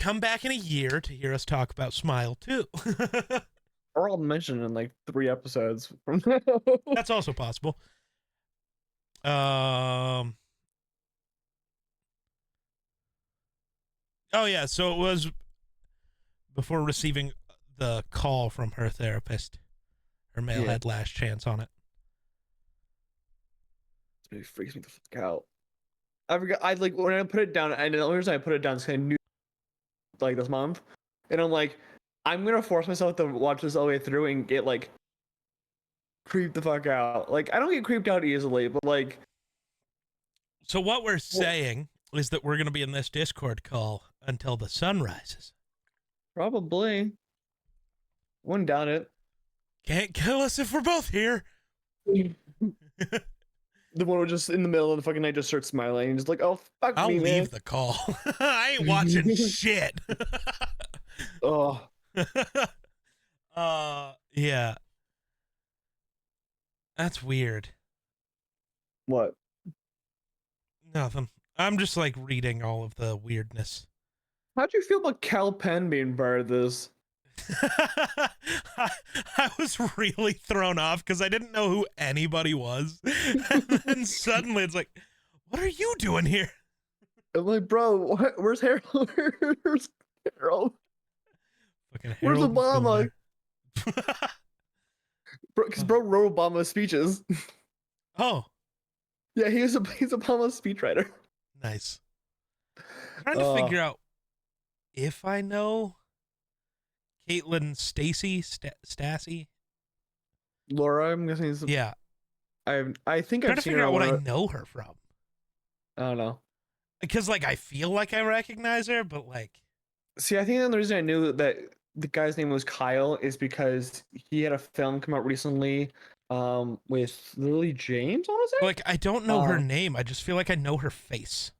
come back in a year to hear us talk about Smile 2. Or I'll mention it in like 3 episodes from now. That's also possible. Oh yeah, so it was before receiving the call from her therapist. Her mail Yeah. had last chance on it. It freaks me the fuck out. I forgot. I like when I put it down, and the only reason I put it down is 'cause I knew like this month, and I'm like, I'm gonna force myself to watch this all the way through and get like creeped the fuck out. Like I don't get creeped out easily, but like. So what we're saying is that we're going to be in this Discord call until the sun rises. Probably. Wouldn't doubt it. Can't kill us if we're both here. The one who just in the middle of the fucking night just starts smiling and just like, oh fuck I'll me, man. leave the call. I ain't watching shit. Oh, Yeah. That's weird. what? Nothing. I'm just like reading all of the weirdness. How'd you feel about Cal Penn being part of this? I was really thrown off because I didn't know who anybody was. And then suddenly it's like, what are you doing here? I'm like, bro, where's Harold? Where's Harold? Fucking Where's Harold Obama? Miller. Bro, because bro wrote Obama's speeches. Oh, Yeah, he's Obama's speechwriter. nice. Trying to figure out if I know Caitlin Stassi. Laura, I'm guessing. Yeah. I think Trying I've to seen figure her. out what I know her from. I don't know. Because like I feel like I recognize her, but like See, I think the reason I knew that the guy's name was Kyle is because he had a film come out recently, with Lily James. I want to say. like I don't know her name. I just feel like I know her face.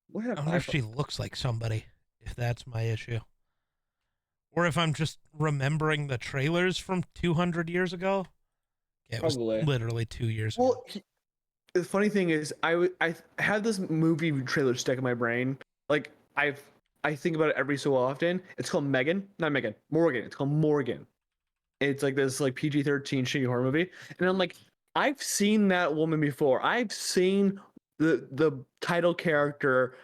What I wonder if she looks like somebody, if that's my issue. Or if I'm just remembering the trailers from 200 years ago. Yeah, it was Probably. literally 2 years ago. Well, the funny thing is, I had this movie trailer stuck in my brain. Like I think about it every so often. It's called Megan, not Megan, Morgan. It's called Morgan. It's like this like PG-13 shitty horror movie, and I'm like, I've seen that woman before. I've seen the title character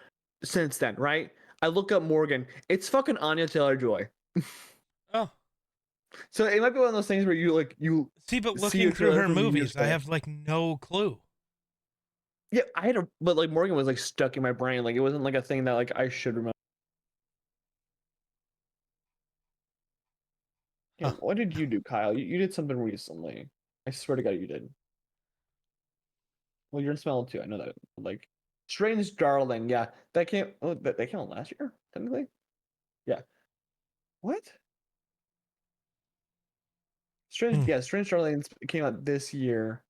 since then, right? I look up Morgan. It's fucking Anya Taylor-Joy. Oh. So it might be one of those things where you See, but see looking a through trailer her from years movies, I ago. have like no clue. Yeah, but like Morgan was like stuck in my brain. Like it wasn't like a thing that like I should remember. Yeah, Huh. what did you do, Kyle? You did something recently. I swear to God, you did. Well, you're in Smell too. I know that. Like, Strange Darling. Yeah, that came. Oh, that came out last year, technically. Yeah. What? Strange Darling came out this year.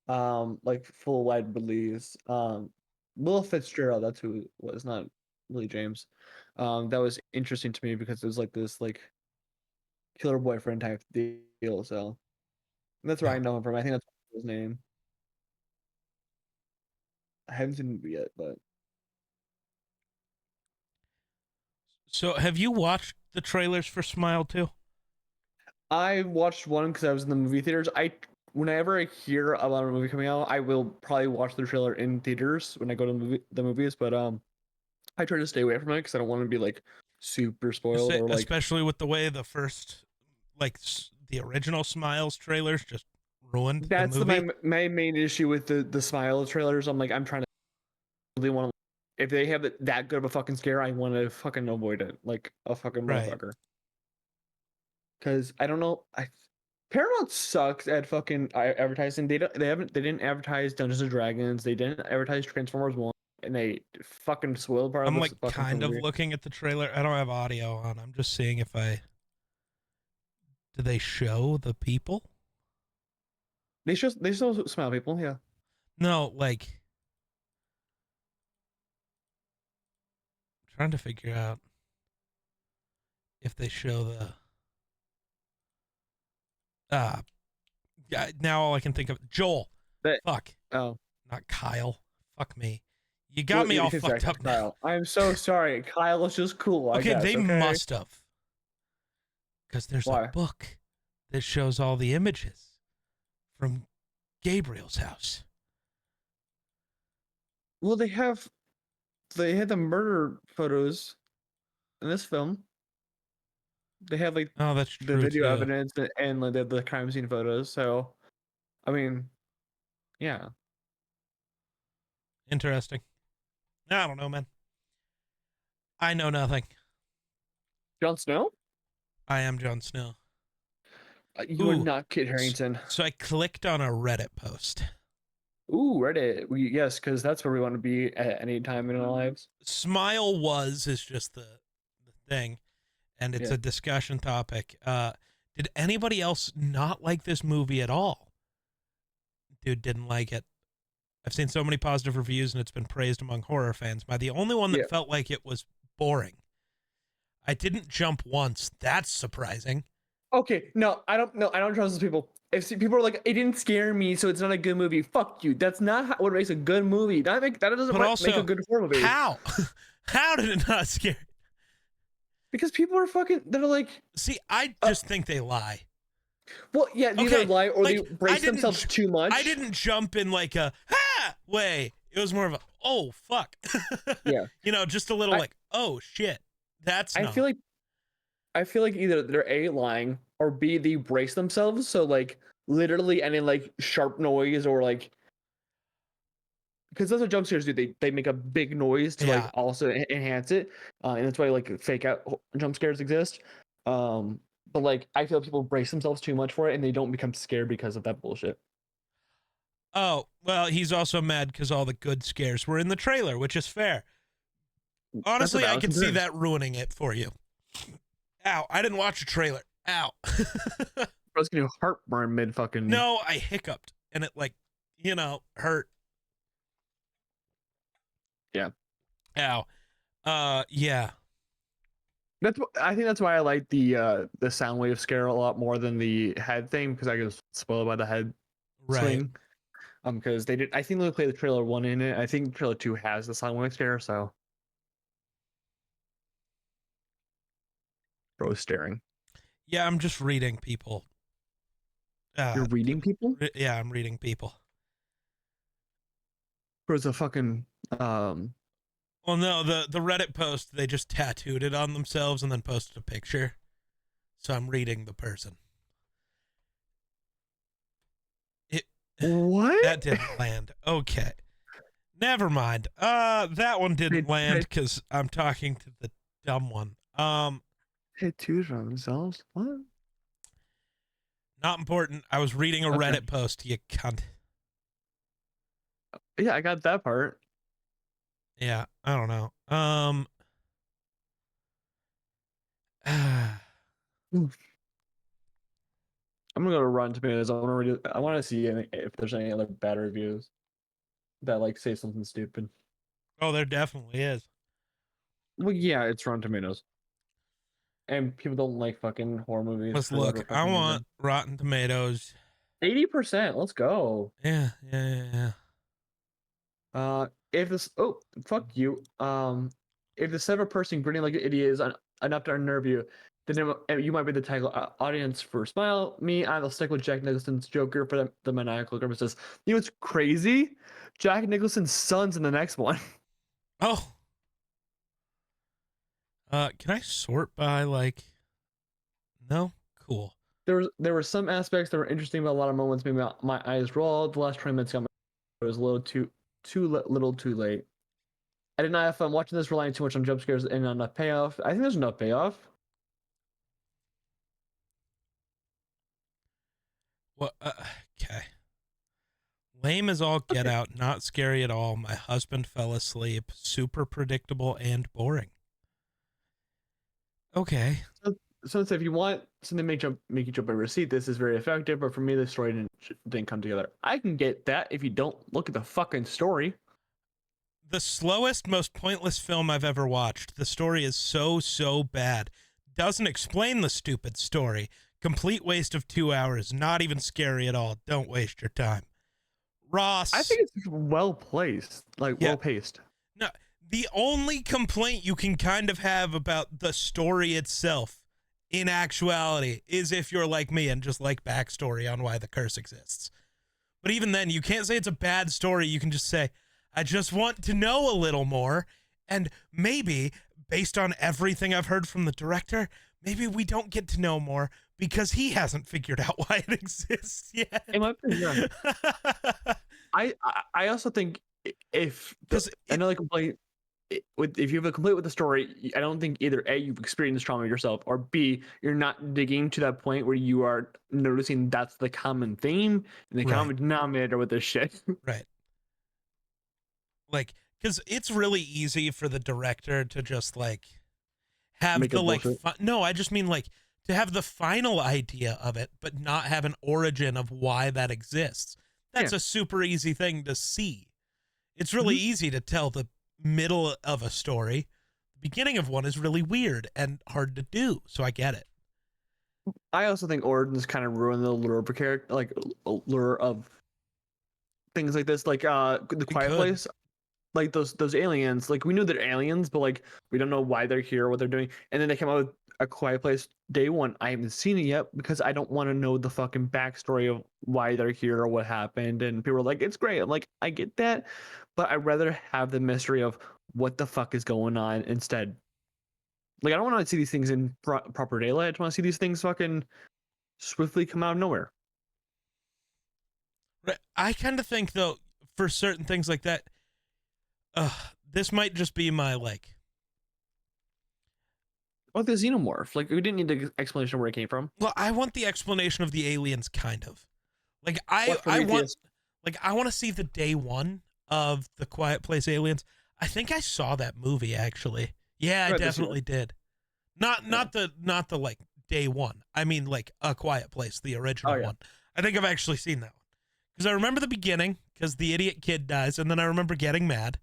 Like full wide release. Will Fitzgerald. That's who it was, not Lily James. That was interesting to me because it was like this like killer boyfriend type deal. So that's where Yeah. I know him from. I think that's his name. I haven't seen the movie yet, but So, have you watched the trailers for Smile 2? I watched one because I was in the movie theaters. Whenever I hear about a movie coming out, I will probably watch the trailer in theaters when I go to the movies. But I try to stay away from it because I don't want to be like super spoiled or like. Especially with the way the first, like the original Smiles trailers just ruined That's the movie. my main issue with the Smile trailers. I'm like, I'm trying to really want to. If they have that good of a fucking scare, I want to fucking avoid it like a fucking Right. motherfucker. Because I don't know, Paramount sucks at fucking advertising. They didn't advertise Dungeons and Dragons. They didn't advertise Transformers 1, and they fucking spoiled part I'm of like this fucking kind of movie. looking at the trailer. I don't have audio on. I'm just seeing if do they show the people? They still smile people, yeah. No, like trying to figure out if they show the yeah, now all I can think of Joel. That Fuck. oh Not Kyle. Fuck me. You got me all It's fucked up now. Kyle. I'm so sorry. Kyle is just cool, I Okay, guess. they must have. Because there's Why? a book that shows all the images from Gabriel's house. Well, they had the murder photos in this film. They have like Oh, that's the true video too. evidence and like the crime scene photos. So, I mean, yeah. Interesting. I don't know, man. I know nothing. Jon Snow? I am Jon Snow. You are not Kit Harington. So I clicked on a Reddit post. Ooh, Reddit. Yes, because that's where we want to be at any time in our lives. Smile was is just the thing, and it's Yeah. a discussion topic. Did anybody else not like this movie at all? Dude didn't like it. I've seen so many positive reviews, and it's been praised among horror fans. Am I the only one that Yeah. felt like it was boring? I didn't jump once. That's surprising. Okay, no, I don't trust those people. If people are like, it didn't scare me, so it's not a good movie. Fuck you. That's not what makes a good movie. That doesn't But also, make a good horror movie. how? How did it not scare? Because people are fucking. They're like. See, I just think they lie. Well, yeah, they either lie or like, they brace themselves too much. I didn't jump in like a ha way. It was more of a oh fuck. Yeah. You know, just a little like oh shit. That's. I feel like either they're A, lying, or B, they brace themselves. So like literally any like sharp noise or like. Because that's what jump scares do. They make a big noise to like also enhance it, and that's why like fake out jump scares exist. But like I feel people brace themselves too much for it, and they don't become scared because of that bullshit. Oh well, he's also mad because all the good scares were in the trailer, which is fair. Honestly, I can see that ruining it for you. Ow! I didn't watch a trailer. Ow! I was getting heartburn mid fucking. No, I hiccuped, and it like, hurt. Yeah. Ow. Yeah. I think that's why I like the sound wave scare a lot more than the head thing, because I get spoiled by the head swing. Because they did. I think they played the trailer 1 in it. I think trailer 2 has the sound wave scare. So. Bro staring. Yeah, I'm just reading people. You're reading people? Yeah, I'm reading people. Bro's a fucking Well, no, the Reddit post, they just tattooed it on themselves and then posted a picture. So I'm reading the person. What? That didn't land. Okay. Never mind. That one didn't land because I'm talking to the dumb one. Tattoos on themselves? What? Not important. I was reading a Reddit post, you cunt. Yeah, I got that part. Yeah, I don't know. I'm gonna go to Rotten Tomatoes. I want to see if there's any other bad reviews that like say something stupid. Oh, there definitely is. Well, yeah, it's Rotten Tomatoes, and people don't like fucking horror movies. Let's look. I want Rotten Tomatoes. 80%. Let's go. Yeah. If this fuck you. If the several person grinning like an idiot is enough to unnerve you, then you might be the title audience for Smile. Me, I'll stick with Jack Nicholson's Joker for the maniacal grimaces. You know what's crazy? Jack Nicholson's son's in the next one. Oh. Can I sort by like? No. Cool. There were some aspects that were interesting, but a lot of moments made my eyes roll. The last 20 minutes got it was a little too late. I did not have fun watching this, relying too much on jump scares and not enough payoff. I think there's enough payoff. Well, okay. Lame as all get out, not scary at all. My husband fell asleep. Super predictable and boring. Okay. So if you want something to make you jump over a seat, this is very effective. But for me, the story didn't come together. I can get that if you don't look at the fucking story. The slowest, most pointless film I've ever watched. The story is so bad. Doesn't explain the stupid story. Complete waste of 2 hours. Not even scary at all. Don't waste your time. Ross. I think it's well placed, well paced. No, the only complaint you can kind of have about the story itself, in actuality, is if you're like me and just like backstory on why the curse exists. But even then, you can't say it's a bad story. You can just say, I just want to know a little more. And maybe, based on everything I've heard from the director, maybe we don't get to know more because he hasn't figured out why it exists yet. In my opinion, yeah. I also think if another complaint if you have a complaint with the story, I don't think either A, you've experienced trauma yourself, or B, you're not digging to that point where you are noticing that's the common theme and the common denominator with this shit. Right. Like, because it's really easy for the director to just like have Make the it like bullshit. no, I just mean like to have the final idea of it, but not have an origin of why that exists. That's Yeah. a super easy thing to see. It's really easy to tell the middle of a story. The beginning of one is really weird and hard to do, so I get it. I also think origins kind of ruin the lure of a character, like lure of things like this, like the Quiet Place. Like those aliens, like we knew they're aliens, but like we don't know why they're here, what they're doing, and then they come out with A Quiet Place day one. I haven't seen it yet because I don't want to know the fucking backstory of why they're here or what happened. And people are like, "It's great." I'm like, I get that, but I'd rather have the mystery of what the fuck is going on instead. Like I don't want to see these things in proper daylight. I just want to see these things fucking swiftly come out of nowhere. Right. I kind of think though, for certain things like that, this might just be my like. What the xenomorph? Like we didn't need the explanation of where it came from. Well, I want the explanation of the aliens, kind of. Like I Prometheus? want to see the day one of the Quiet Place aliens. I think I saw that movie actually. Yeah, I Right, definitely did. Not the like day one. I mean like A Quiet Place, the original one. I think I've actually seen that one because I remember the beginning because the idiot kid dies, and then I remember getting mad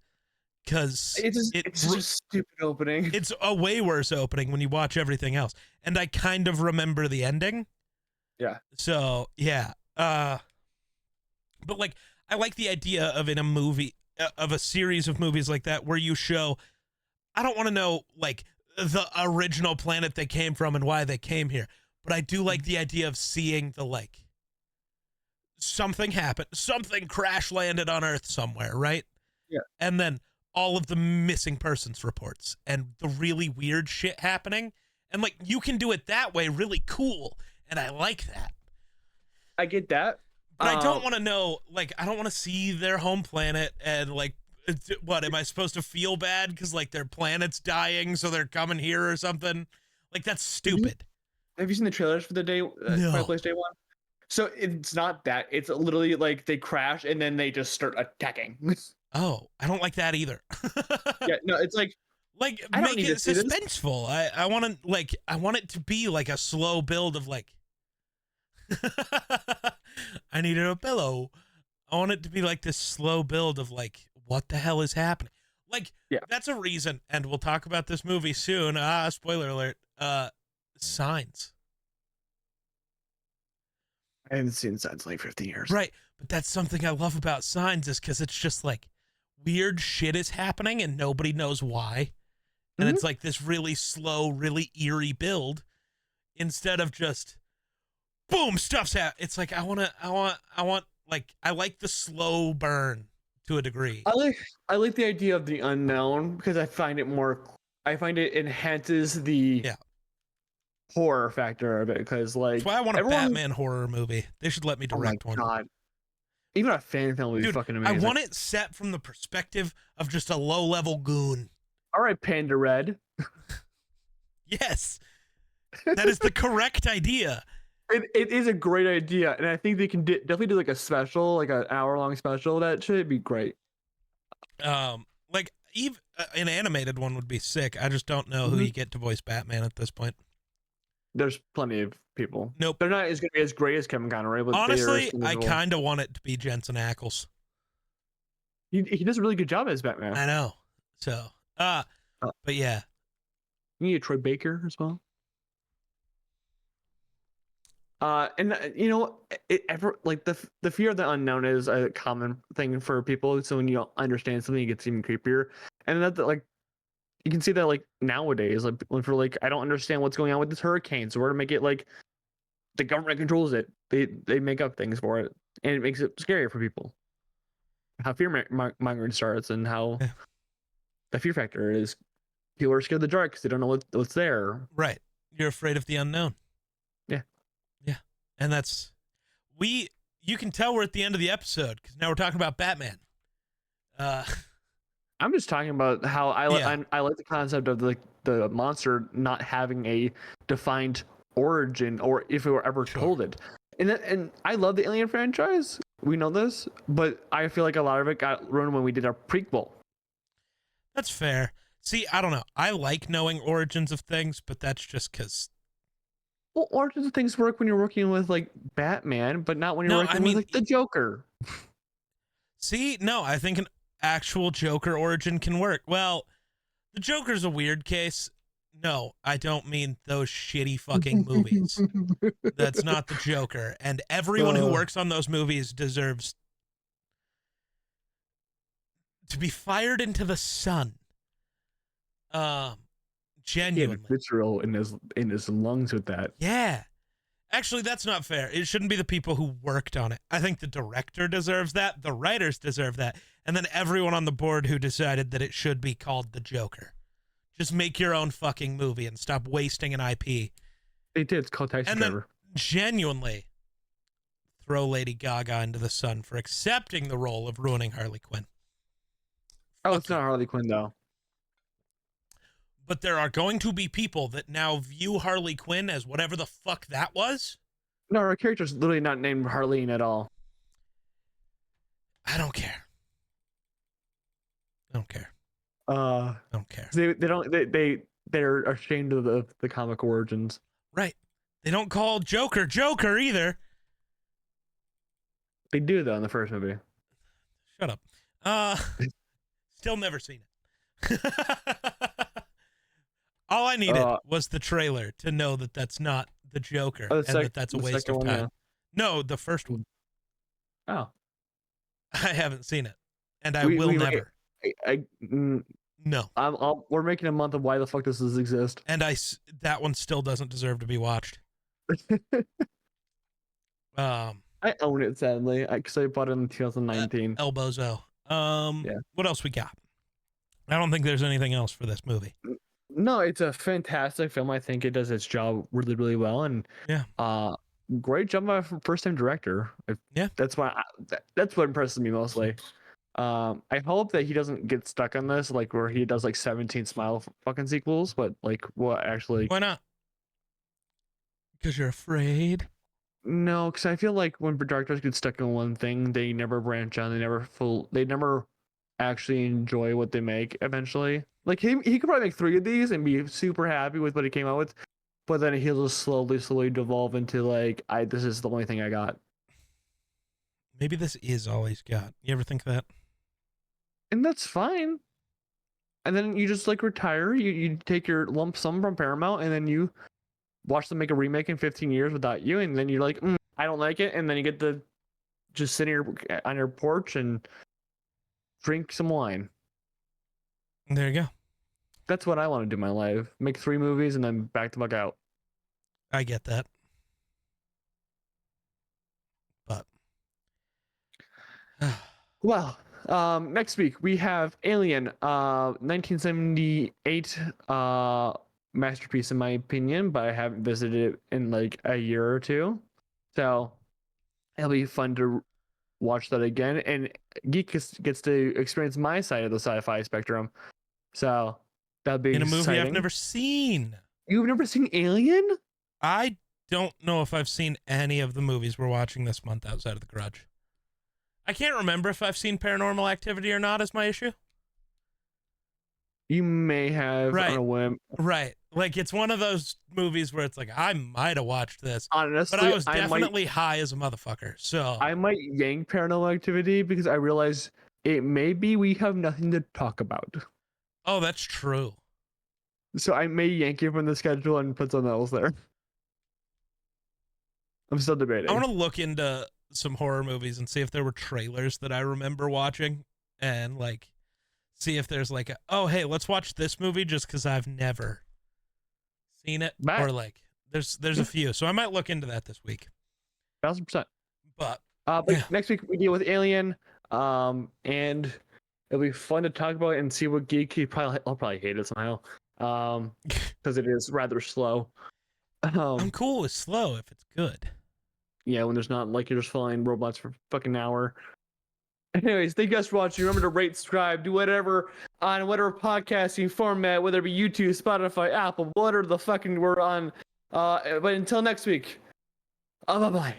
because it's just a stupid opening. It's a way worse opening when you watch everything else, and I kind of remember the ending. Yeah. So yeah, but like I like the idea of in a movie of a series of movies like that where you show. I don't want to know like the original planet they came from and why they came here, but I do like the idea of seeing the like something happened, something crash landed on Earth somewhere, right? Yeah. And then all of the missing persons reports and the really weird shit happening. And like you can do it that way really cool. And I like that. I get that. But I don't want to know, like, I don't want to see their home planet and like, what, am I supposed to feel bad because like their planet's dying so they're coming here or something? Like that's stupid. Have you seen the trailers for the day Quiet Place day one? So it's not that. It's literally like they crash and then they just start attacking. Oh, I don't like that either. Yeah, no, it's like I make it suspenseful. I want to like I want it to be like a slow build of like I needed a pillow. I want it to be like this slow build of like what the hell is happening. Like that's a reason, and we'll talk about this movie soon. Spoiler alert. Signs. I haven't seen Signs in like 50 years. Right, but that's something I love about Signs is because it's just like weird shit is happening and nobody knows why. And it's like this really slow, really eerie build instead of just boom, stuff's happening. It's like I want like I like the slow burn to a degree. I like the idea of the unknown because I find it enhances the horror factor of it because like that's why I want a Batman horror movie. They should let me direct one. God. Even a fan film would be fucking amazing. I want it set from the perspective of just a low-level goon. All right, Panda Red. Yes. That is the correct idea. It is a great idea, and I think they can definitely do like a special, like an hour-long special. That should be great. Like even an animated one would be sick. I just don't know who you get to voice Batman at this point. There's plenty of people. Nope. They're not going to be as great as Kevin Conroy, but honestly, I kind of want it to be Jensen Ackles. He does a really good job as Batman. I know. So, but yeah. You need Troy Baker as well. And like the fear of the unknown is a common thing for people. So when you don't understand something, it gets even creepier. And that like you can see that like nowadays, like when for like I don't understand what's going on with this hurricane, so we're gonna make it like the government controls it. They make up things for it, and it makes it scarier for people. How fear mongering starts and how Yeah. the fear factor is. People are scared of the dark because they don't know what's there. Right. You're afraid of the unknown. Yeah. Yeah. And that's you can tell we're at the end of the episode because now we're talking about Batman. I'm just talking about how I like the concept of the monster not having a defined origin, or if it were ever told it. And I love the Alien franchise. We know this, but I feel like a lot of it got ruined when we did our prequel. That's fair. See, I don't know. I like knowing origins of things, but that's just because. Well, origins of things work when you're working with like Batman, but not when you're working with like the Joker. See, no, I think an actual Joker origin can work. Well, the Joker's a weird case. No, I don't mean those shitty fucking movies. That's not the Joker. And everyone who works on those movies deserves to be fired into the sun. Genuinely. He had vitriol in his lungs with that. Yeah. Actually, that's not fair. It shouldn't be the people who worked on it. I think the director deserves that. The writers deserve that. And then everyone on the board who decided that it should be called the Joker. Just make your own fucking movie and stop wasting an IP. They did. It's called Taxi Driver. Then genuinely throw Lady Gaga into the sun for accepting the role of ruining Harley Quinn. Oh, it's not Harley Quinn, though. But there are going to be people that now view Harley Quinn as whatever the fuck that was. No, her character's literally not named Harleen at all. I don't care. I don't care. I don't care. They're ashamed of the comic origins. Right. They don't call Joker either. They do though in the first movie. Shut up. Still never seen it. All I needed was the trailer to know that that's not the Joker and that that's a waste of time. One, yeah. No, the first one. Oh. I haven't seen it, and I will never. No. We're making a month of why the fuck does this exist. And that one still doesn't deserve to be watched. I own it, sadly, because I bought it in 2019. Elbozo. What else we got? I don't think there's anything else for this movie. No, it's a fantastic film. I think it does its job really, really well, and great job by a first-time director. Yeah, that's what impresses me mostly. I hope that he doesn't get stuck on this, like where he does like 17 Smile fucking sequels, but like what actually? Why not? Because you're afraid. No, because I feel like when directors get stuck in one thing, they never branch out. They never actually enjoy what they make eventually. Like he could probably make 3 of these and be super happy with what he came out with, but then he'll just slowly devolve into like, this is the only thing I got. Maybe this is all he's got. You ever think that? And that's fine. And then you just like retire. You take your lump sum from Paramount, and then you watch them make a remake in 15 years without you, and then you're like, I don't like it, and then you get to just sit on your porch and drink some wine. There you go. That's what I want to do in my life. Make 3 movies and then back the fuck out. I get that. But well, next week we have Alien, 1978 masterpiece in my opinion, but I haven't visited it in like a year or 2. So it'll be fun to watch that again, and Geek gets to experience my side of the sci-fi spectrum. So that'll be in a movie exciting. I've never seen. You've never seen Alien? I don't know if I've seen any of the movies we're watching this month outside of The Grudge. I can't remember if I've seen Paranormal Activity or not is my issue. You may have on a whim. Right. Like it's one of those movies where it's like, I might have watched this. Honestly, but I was definitely high as a motherfucker. So I might yank Paranormal Activity because I realize it may be we have nothing to talk about. Oh, that's true. So I may yank it from the schedule and put something else there. I'm still I debating. want to look into some horror movies and see if there were trailers that I remember watching, and like see if there's like oh hey, let's watch this movie just because I've never seen it, Back. or like there's a few, so I might look into that this week. 1000%. But But yeah. next week we deal with Alien, and it'll be fun to talk about and see what Geek I'll probably hate it somehow, because it is rather slow. I'm cool with slow if it's good. Yeah, when there's not like you're just following robots for fucking an hour. Anyways, thank you guys for watching. Remember to rate, subscribe, do whatever on whatever podcasting format, whether it be YouTube, Spotify, Apple, whatever the fucking we're on. But until next week, bye bye.